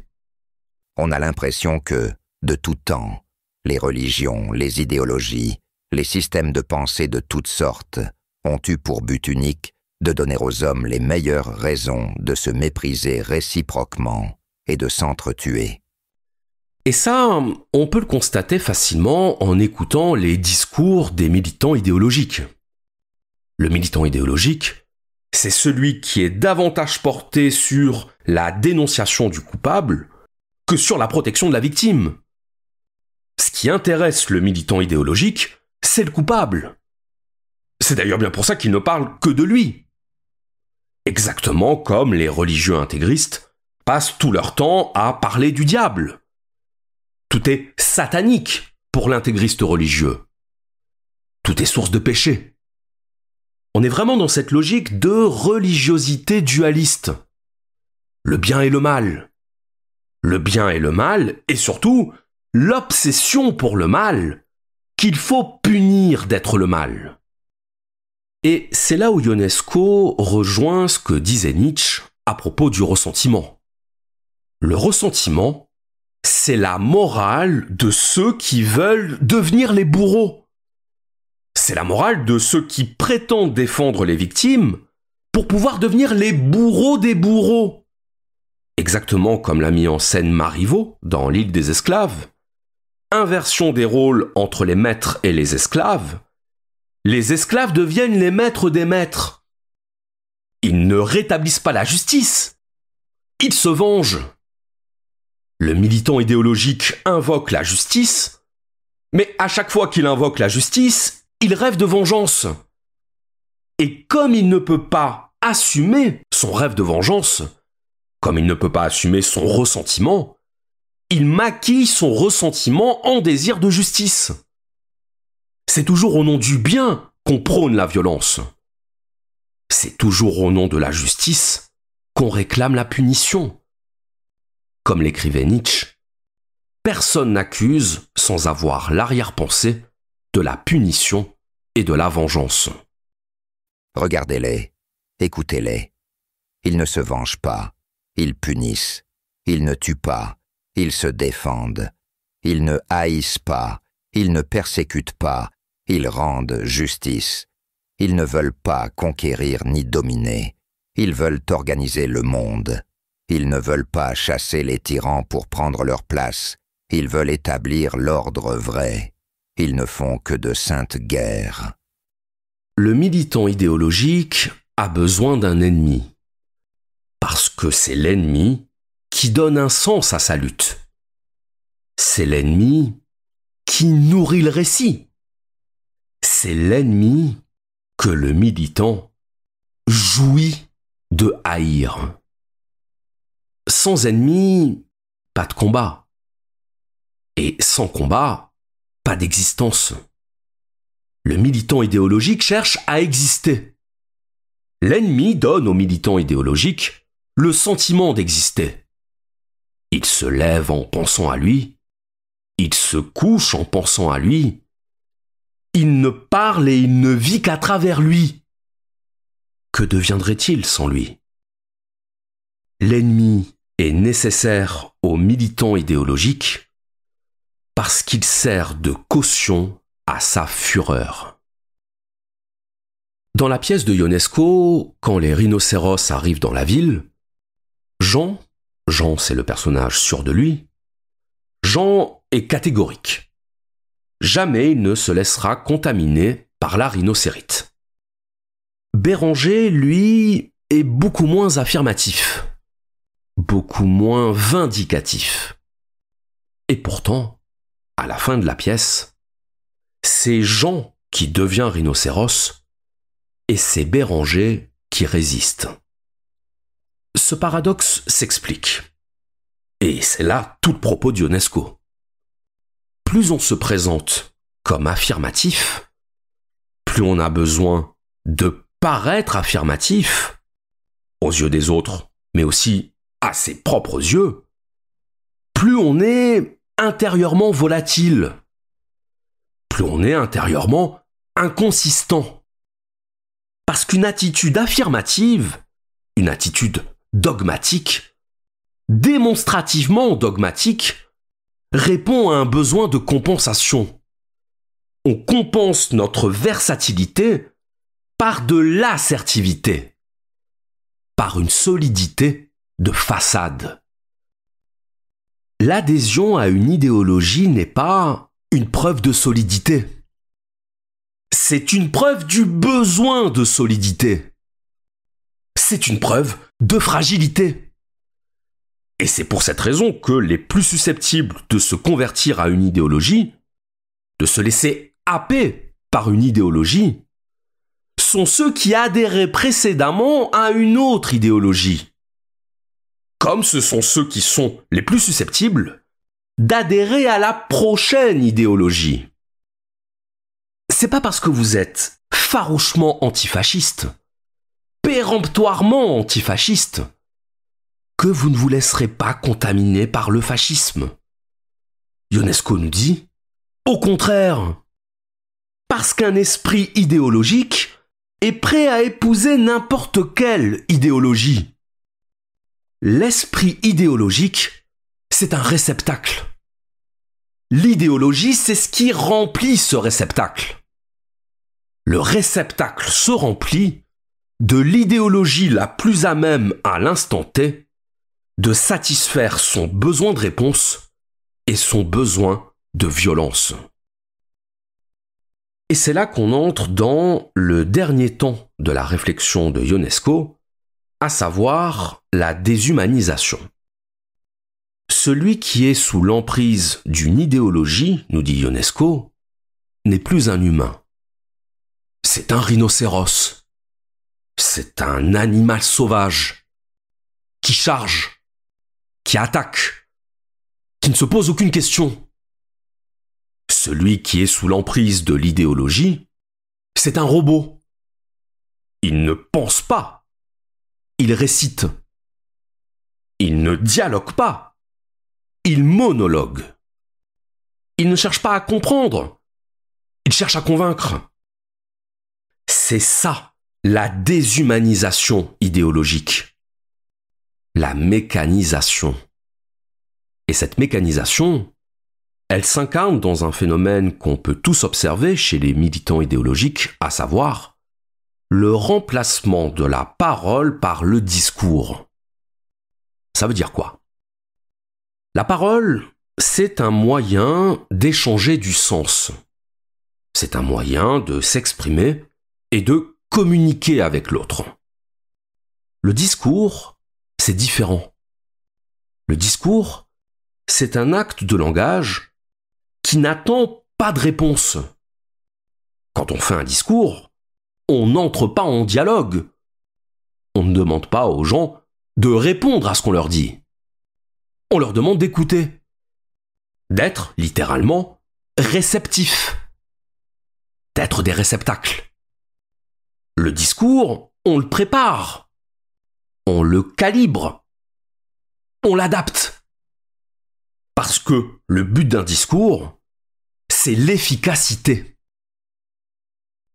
On a l'impression que, de tout temps, les religions, les idéologies, les systèmes de pensée de toutes sortes ont eu pour but unique de donner aux hommes les meilleures raisons de se mépriser réciproquement et de s'entretuer. Et ça, on peut le constater facilement en écoutant les discours des militants idéologiques. Le militant idéologique, c'est celui qui est davantage porté sur la dénonciation du coupable que sur la protection de la victime. Ce qui intéresse le militant idéologique, c'est le coupable. C'est d'ailleurs bien pour ça qu'il ne parle que de lui. Exactement comme les religieux intégristes passent tout leur temps à parler du diable. Tout est satanique pour l'intégriste religieux. Tout est source de péché. On est vraiment dans cette logique de religiosité dualiste. Le bien et le mal. Le bien et le mal, et surtout, l'obsession pour le mal, qu'il faut punir d'être le mal. Et c'est là où Ionesco rejoint ce que disait Nietzsche à propos du ressentiment. Le ressentiment, c'est la morale de ceux qui veulent devenir les bourreaux. C'est la morale de ceux qui prétendent défendre les victimes pour pouvoir devenir les bourreaux des bourreaux. Exactement comme l'a mis en scène Marivaux dans L'île des esclaves. Inversion des rôles entre les maîtres et les esclaves deviennent les maîtres des maîtres. Ils ne rétablissent pas la justice, ils se vengent. Le militant idéologique invoque la justice, mais à chaque fois qu'il invoque la justice, il rêve de vengeance. Et comme il ne peut pas assumer son rêve de vengeance, comme il ne peut pas assumer son ressentiment, il maquille son ressentiment en désir de justice. C'est toujours au nom du bien qu'on prône la violence. C'est toujours au nom de la justice qu'on réclame la punition. Comme l'écrivait Nietzsche, personne n'accuse sans avoir l'arrière-pensée de la punition et de la vengeance. Regardez-les, écoutez-les. Ils ne se vengent pas, ils punissent, ils ne tuent pas, ils se défendent, ils ne haïssent pas, ils ne persécutent pas, ils rendent justice. Ils ne veulent pas conquérir ni dominer, ils veulent organiser le monde. Ils ne veulent pas chasser les tyrans pour prendre leur place, ils veulent établir l'ordre vrai. Ils ne font que de saintes guerres. Le militant idéologique a besoin d'un ennemi. Parce que c'est l'ennemi qui donne un sens à sa lutte. C'est l'ennemi qui nourrit le récit. C'est l'ennemi que le militant jouit de haïr. Sans ennemi, pas de combat. Et sans combat, pas d'existence. Le militant idéologique cherche à exister. L'ennemi donne au militant idéologique le sentiment d'exister. Il se lève en pensant à lui, il se couche en pensant à lui, il ne parle et il ne vit qu'à travers lui. Que deviendrait-il sans lui? L'ennemi est nécessaire au militant idéologique parce qu'il sert de caution à sa fureur. Dans la pièce de Ionesco, quand les rhinocéros arrivent dans la ville, Jean c'est le personnage sûr de lui, Jean est catégorique. Jamais il ne se laissera contaminer par la rhinocérite. Béranger, lui, est beaucoup moins affirmatif, beaucoup moins vindicatif. Et pourtant, à la fin de la pièce, c'est Jean qui devient rhinocéros et c'est Béranger qui résiste. Ce paradoxe s'explique. Et c'est là tout le propos d'Ionesco. Plus on se présente comme affirmatif, plus on a besoin de paraître affirmatif aux yeux des autres, mais aussi à ses propres yeux, plus on est intérieurement volatile, plus on est intérieurement inconsistant. Parce qu'une attitude affirmative, une attitude dogmatique, démonstrativement dogmatique, répond à un besoin de compensation. On compense notre versatilité par de l'assertivité, par une solidité de façade. L'adhésion à une idéologie n'est pas une preuve de solidité. C'est une preuve du besoin de solidité. C'est une preuve de fragilité. Et c'est pour cette raison que les plus susceptibles de se convertir à une idéologie, de se laisser happer par une idéologie, sont ceux qui adhéraient précédemment à une autre idéologie. Comme ce sont ceux qui sont les plus susceptibles d'adhérer à la prochaine idéologie. C'est pas parce que vous êtes farouchement antifasciste, péremptoirement antifasciste, que vous ne vous laisserez pas contaminer par le fascisme. Ionesco nous dit, au contraire, parce qu'un esprit idéologique est prêt à épouser n'importe quelle idéologie. L'esprit idéologique, c'est un réceptacle. L'idéologie, c'est ce qui remplit ce réceptacle. Le réceptacle se remplit de l'idéologie la plus à même à l'instant T de satisfaire son besoin de réponse et son besoin de violence. Et c'est là qu'on entre dans le dernier temps de la réflexion de Ionesco, à savoir la déshumanisation. Celui qui est sous l'emprise d'une idéologie, nous dit Ionesco, n'est plus un humain. C'est un rhinocéros. C'est un animal sauvage qui charge, qui attaque, qui ne se pose aucune question. Celui qui est sous l'emprise de l'idéologie, c'est un robot. Il ne pense pas. Il récite. Il ne dialogue pas. Il monologue. Il ne cherche pas à comprendre. Il cherche à convaincre. C'est ça, la déshumanisation idéologique. La mécanisation. Et cette mécanisation, elle s'incarne dans un phénomène qu'on peut tous observer chez les militants idéologiques, à savoir le remplacement de la parole par le discours. Ça veut dire quoi ? La parole, c'est un moyen d'échanger du sens. C'est un moyen de s'exprimer et de communiquer avec l'autre. Le discours, c'est différent. Le discours, c'est un acte de langage qui n'attend pas de réponse. Quand on fait un discours, on n'entre pas en dialogue. On ne demande pas aux gens de répondre à ce qu'on leur dit. On leur demande d'écouter, d'être, littéralement, réceptifs, d'être des réceptacles. Le discours, on le prépare, on le calibre, on l'adapte. Parce que le but d'un discours, c'est l'efficacité.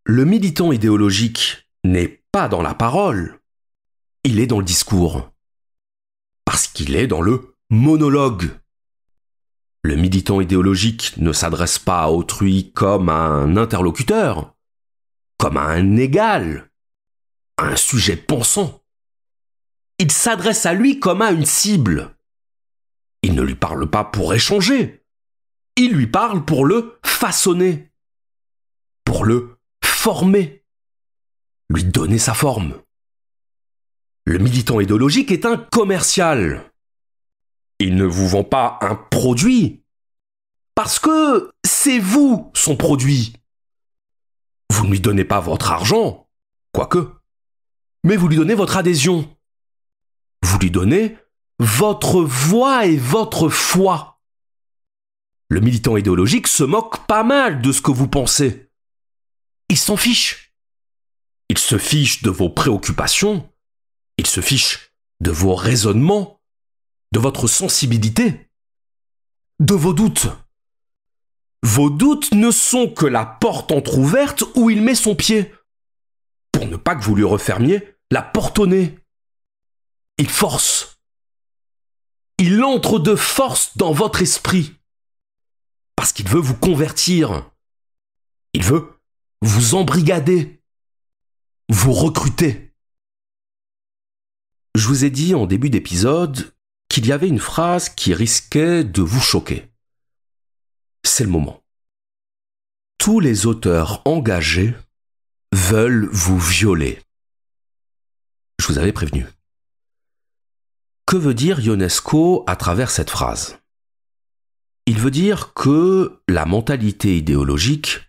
Le militant idéologique n'est pas dans la parole, il est dans le discours. Parce qu'il est dans le monologue. Le militant idéologique ne s'adresse pas à autrui comme à un interlocuteur, comme à un égal, à un sujet pensant. Il s'adresse à lui comme à une cible. Il ne lui parle pas pour échanger. Il lui parle pour le façonner, pour le former, lui donner sa forme. Le militant idéologique est un commercial. Il ne vous vend pas un produit, parce que c'est vous son produit. Vous ne lui donnez pas votre argent, quoique, mais vous lui donnez votre adhésion. Vous lui donnez votre voix et votre foi. Le militant idéologique se moque pas mal de ce que vous pensez. Il s'en fiche. Il se fiche de vos préoccupations, il se fiche de vos raisonnements, de votre sensibilité, de vos doutes. Vos doutes ne sont que la porte entr'ouverte où il met son pied, pour ne pas que vous lui refermiez la porte au nez. Il force. Il entre de force dans votre esprit, parce qu'il veut vous convertir. Il veut vous embrigader, vous recruter. Je vous ai dit en début d'épisode qu'il y avait une phrase qui risquait de vous choquer. C'est le moment. Tous les auteurs engagés veulent vous violer. Je vous avais prévenu. Que veut dire Ionesco à travers cette phrase ? Il veut dire que la mentalité idéologique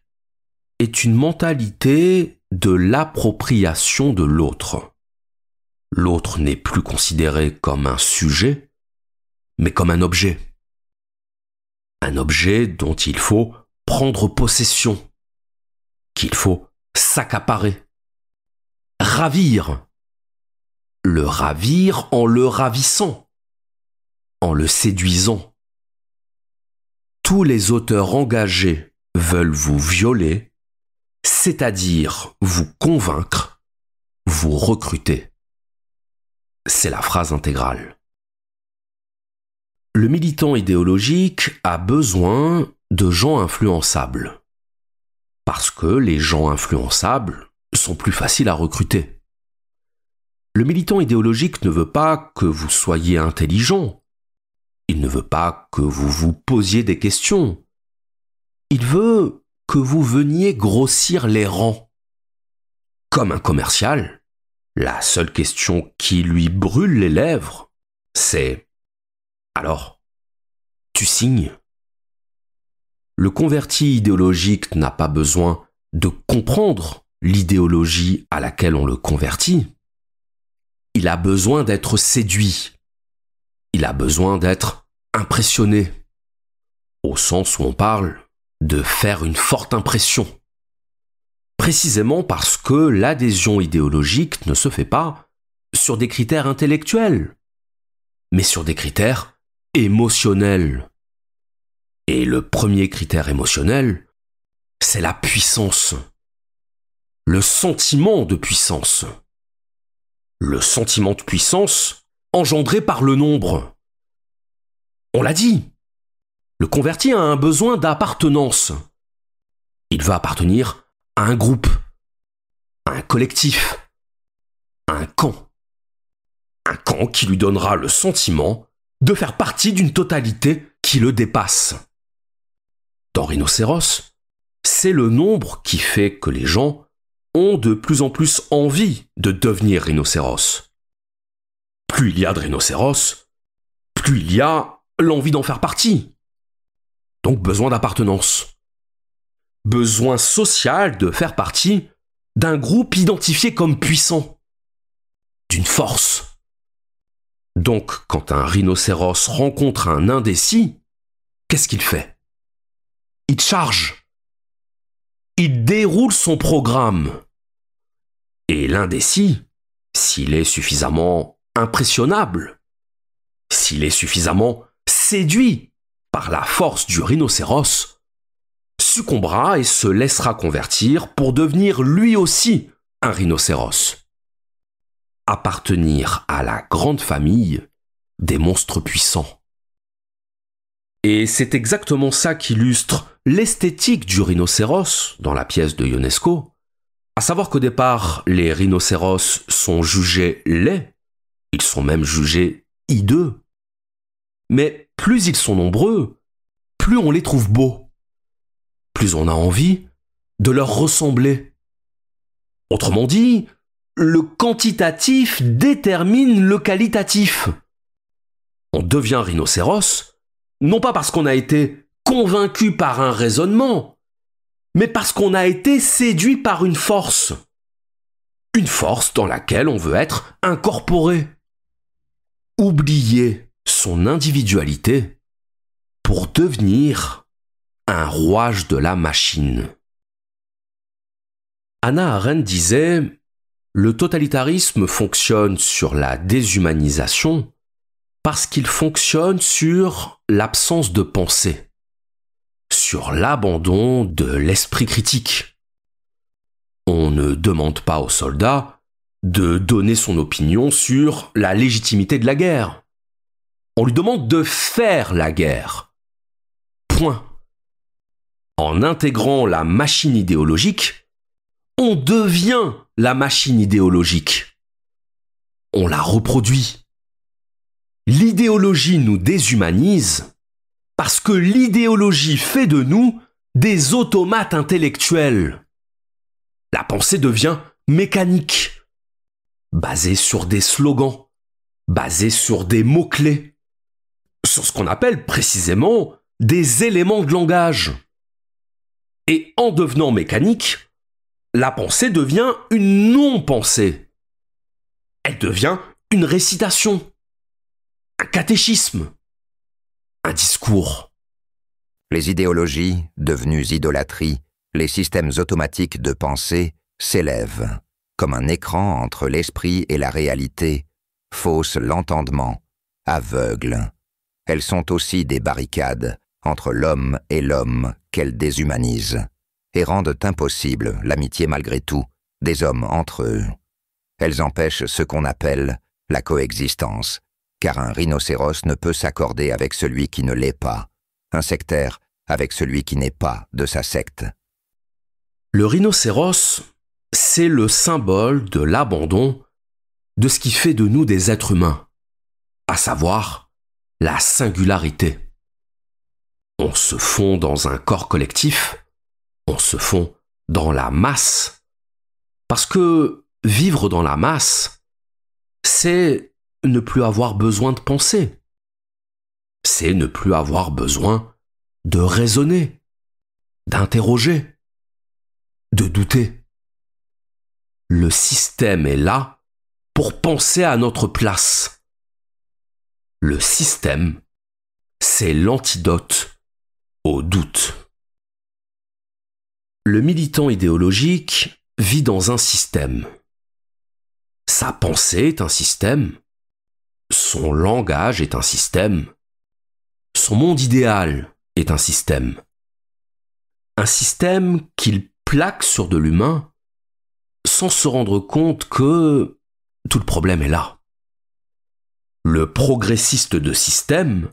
est une mentalité de l'appropriation de l'autre. L'autre n'est plus considéré comme un sujet, mais comme un objet. Un objet dont il faut prendre possession, qu'il faut s'accaparer, ravir. Le ravir en le ravissant, en le séduisant. Tous les auteurs engagés veulent vous violer, c'est-à-dire vous convaincre, vous recruter. C'est la phrase intégrale. Le militant idéologique a besoin de gens influençables. Parce que les gens influençables sont plus faciles à recruter. Le militant idéologique ne veut pas que vous soyez intelligent. Il ne veut pas que vous vous posiez des questions. Il veut que vous veniez grossir les rangs. Comme un commercial, la seule question qui lui brûle les lèvres, c'est « Alors, tu signes ?» Le converti idéologique n'a pas besoin de comprendre l'idéologie à laquelle on le convertit. Il a besoin d'être séduit. Il a besoin d'être impressionné. Au sens où on parle de faire une forte impression. Précisément parce que l'adhésion idéologique ne se fait pas sur des critères intellectuels, mais sur des critères émotionnels. Et le premier critère émotionnel, c'est la puissance. Le sentiment de puissance. Le sentiment de puissance engendré par le nombre. On l'a dit, le converti a un besoin d'appartenance. Il veut appartenir à un groupe, à un collectif, à un camp. Un camp qui lui donnera le sentiment de faire partie d'une totalité qui le dépasse. Dans Rhinocéros, c'est le nombre qui fait que les gens ont de plus en plus envie de devenir rhinocéros. Plus il y a de rhinocéros, plus il y a l'envie d'en faire partie. Donc besoin d'appartenance. Besoin social de faire partie d'un groupe identifié comme puissant. D'une force. Donc quand un rhinocéros rencontre un indécis, qu'est-ce qu'il fait ? Il charge. Il déroule son programme. Et l'indécis, s'il est suffisamment impressionnable, s'il est suffisamment séduit par la force du rhinocéros, succombera et se laissera convertir pour devenir lui aussi un rhinocéros. Appartenir à la grande famille des monstres puissants. Et c'est exactement ça qu'illustre l'esthétique du rhinocéros dans la pièce de Ionesco, à savoir qu'au départ, les rhinocéros sont jugés laids, ils sont même jugés hideux. Mais plus ils sont nombreux, plus on les trouve beaux, plus on a envie de leur ressembler. Autrement dit, le quantitatif détermine le qualitatif. On devient rhinocéros, non pas parce qu'on a été convaincu par un raisonnement, mais parce qu'on a été séduit par une force. Une force dans laquelle on veut être incorporé. Oublier son individualité pour devenir un rouage de la machine. Hannah Arendt disait « Le totalitarisme fonctionne sur la déshumanisation parce qu'il fonctionne sur l'absence de pensée. Sur l'abandon de l'esprit critique. On ne demande pas aux soldats de donner son opinion sur la légitimité de la guerre. On lui demande de faire la guerre. Point. En intégrant la machine idéologique, on devient la machine idéologique. On la reproduit. L'idéologie nous déshumanise parce que l'idéologie fait de nous des automates intellectuels. La pensée devient mécanique, basée sur des slogans, basée sur des mots-clés, sur ce qu'on appelle précisément des éléments de langage. Et en devenant mécanique, la pensée devient une non-pensée. Elle devient une récitation, un catéchisme, un discours. Les idéologies, devenues idolâtries, les systèmes automatiques de pensée s'élèvent, comme un écran entre l'esprit et la réalité, faussent l'entendement, aveuglent. Elles sont aussi des barricades entre l'homme et l'homme qu'elles déshumanisent, et rendent impossible l'amitié malgré tout des hommes entre eux. Elles empêchent ce qu'on appelle la coexistence, car un rhinocéros ne peut s'accorder avec celui qui ne l'est pas, un sectaire avec celui qui n'est pas de sa secte. Le rhinocéros, c'est le symbole de l'abandon de ce qui fait de nous des êtres humains, à savoir la singularité. On se fond dans un corps collectif, on se fond dans la masse, parce que vivre dans la masse, c'est ne plus avoir besoin de penser, c'est ne plus avoir besoin de raisonner, d'interroger, de douter. Le système est là pour penser à notre place. Le système, c'est l'antidote au doute. Le militant idéologique vit dans un système. Sa pensée est un système. Son langage est un système. Son monde idéal est un système. Un système qu'il plaque sur de l'humain sans se rendre compte que tout le problème est là. Le progressiste de système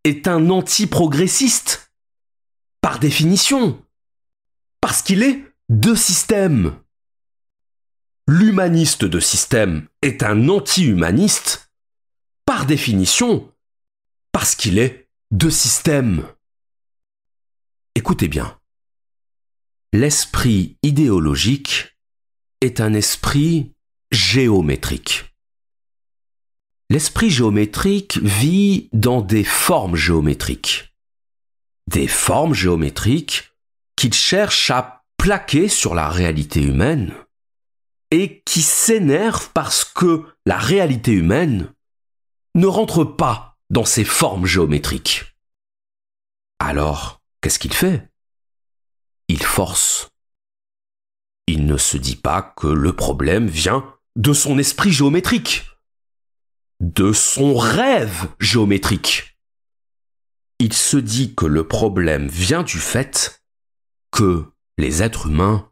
est un anti-progressiste, par définition, parce qu'il est de système. L'humaniste de système est un anti-humaniste, par définition, parce qu'il est de système. Écoutez bien. L'esprit idéologique est un esprit géométrique. L'esprit géométrique vit dans des formes géométriques. Des formes géométriques qu'il cherche à plaquer sur la réalité humaine et qui s'énervent parce que la réalité humaine ne rentre pas dans ces formes géométriques. Alors, qu'est-ce qu'il fait ? Il force. Il ne se dit pas que le problème vient de son esprit géométrique, de son rêve géométrique. Il se dit que le problème vient du fait que les êtres humains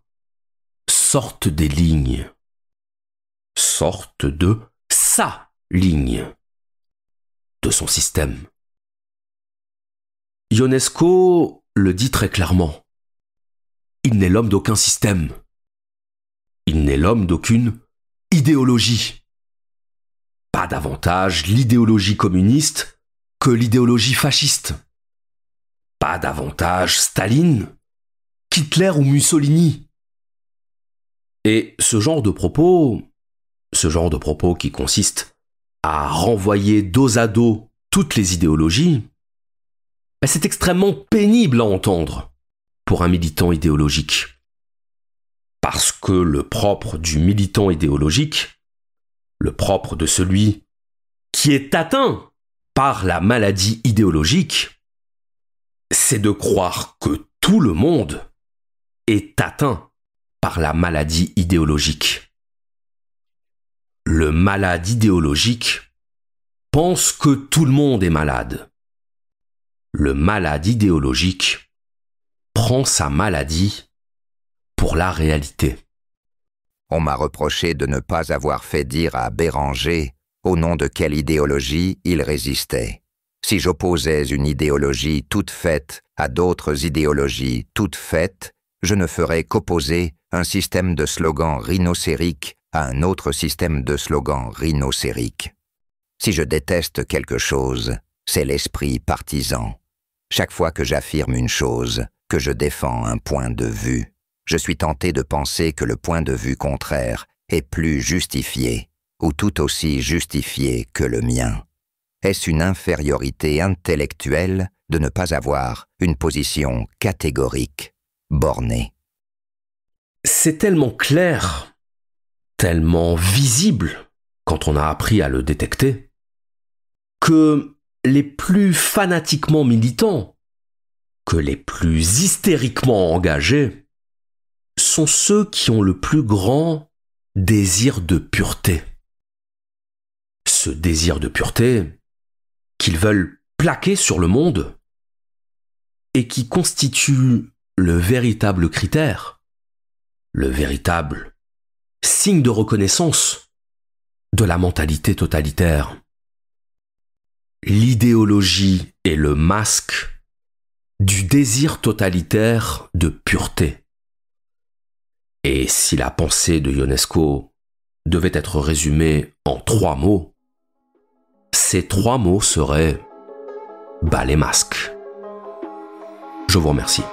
sortent des lignes, sortent de sa ligne, de son système. Ionesco le dit très clairement. Il n'est l'homme d'aucun système. Il n'est l'homme d'aucune idéologie. Pas davantage l'idéologie communiste que l'idéologie fasciste. Pas davantage Staline qu'Hitler ou Mussolini. Et ce genre de propos qui consiste à renvoyer dos à dos toutes les idéologies, c'est extrêmement pénible à entendre pour un militant idéologique. Parce que le propre du militant idéologique, le propre de celui qui est atteint par la maladie idéologique, c'est de croire que tout le monde est atteint par la maladie idéologique. Le malade idéologique pense que tout le monde est malade. Le malade idéologique prend sa maladie pour la réalité. On m'a reproché de ne pas avoir fait dire à Béranger au nom de quelle idéologie il résistait. Si j'opposais une idéologie toute faite à d'autres idéologies toutes faites, je ne ferais qu'opposer un système de slogans rhinocériques à un autre système de slogans rhinocériques. Si je déteste quelque chose, c'est l'esprit partisan. Chaque fois que j'affirme une chose, que je défends un point de vue, je suis tenté de penser que le point de vue contraire est plus justifié, ou tout aussi justifié que le mien. Est-ce une infériorité intellectuelle de ne pas avoir une position catégorique, bornée? C'est tellement clair, tellement visible, quand on a appris à le détecter, que les plus fanatiquement militants, que les plus hystériquement engagés, sont ceux qui ont le plus grand désir de pureté. Ce désir de pureté qu'ils veulent plaquer sur le monde et qui constitue le véritable critère, le véritable signe de reconnaissance de la mentalité totalitaire. L'idéologie est le masque du désir totalitaire de pureté. Et si la pensée de Ionesco devait être résumé en 3 mots, ces 3 mots seraient « bas les masques ». Je vous remercie.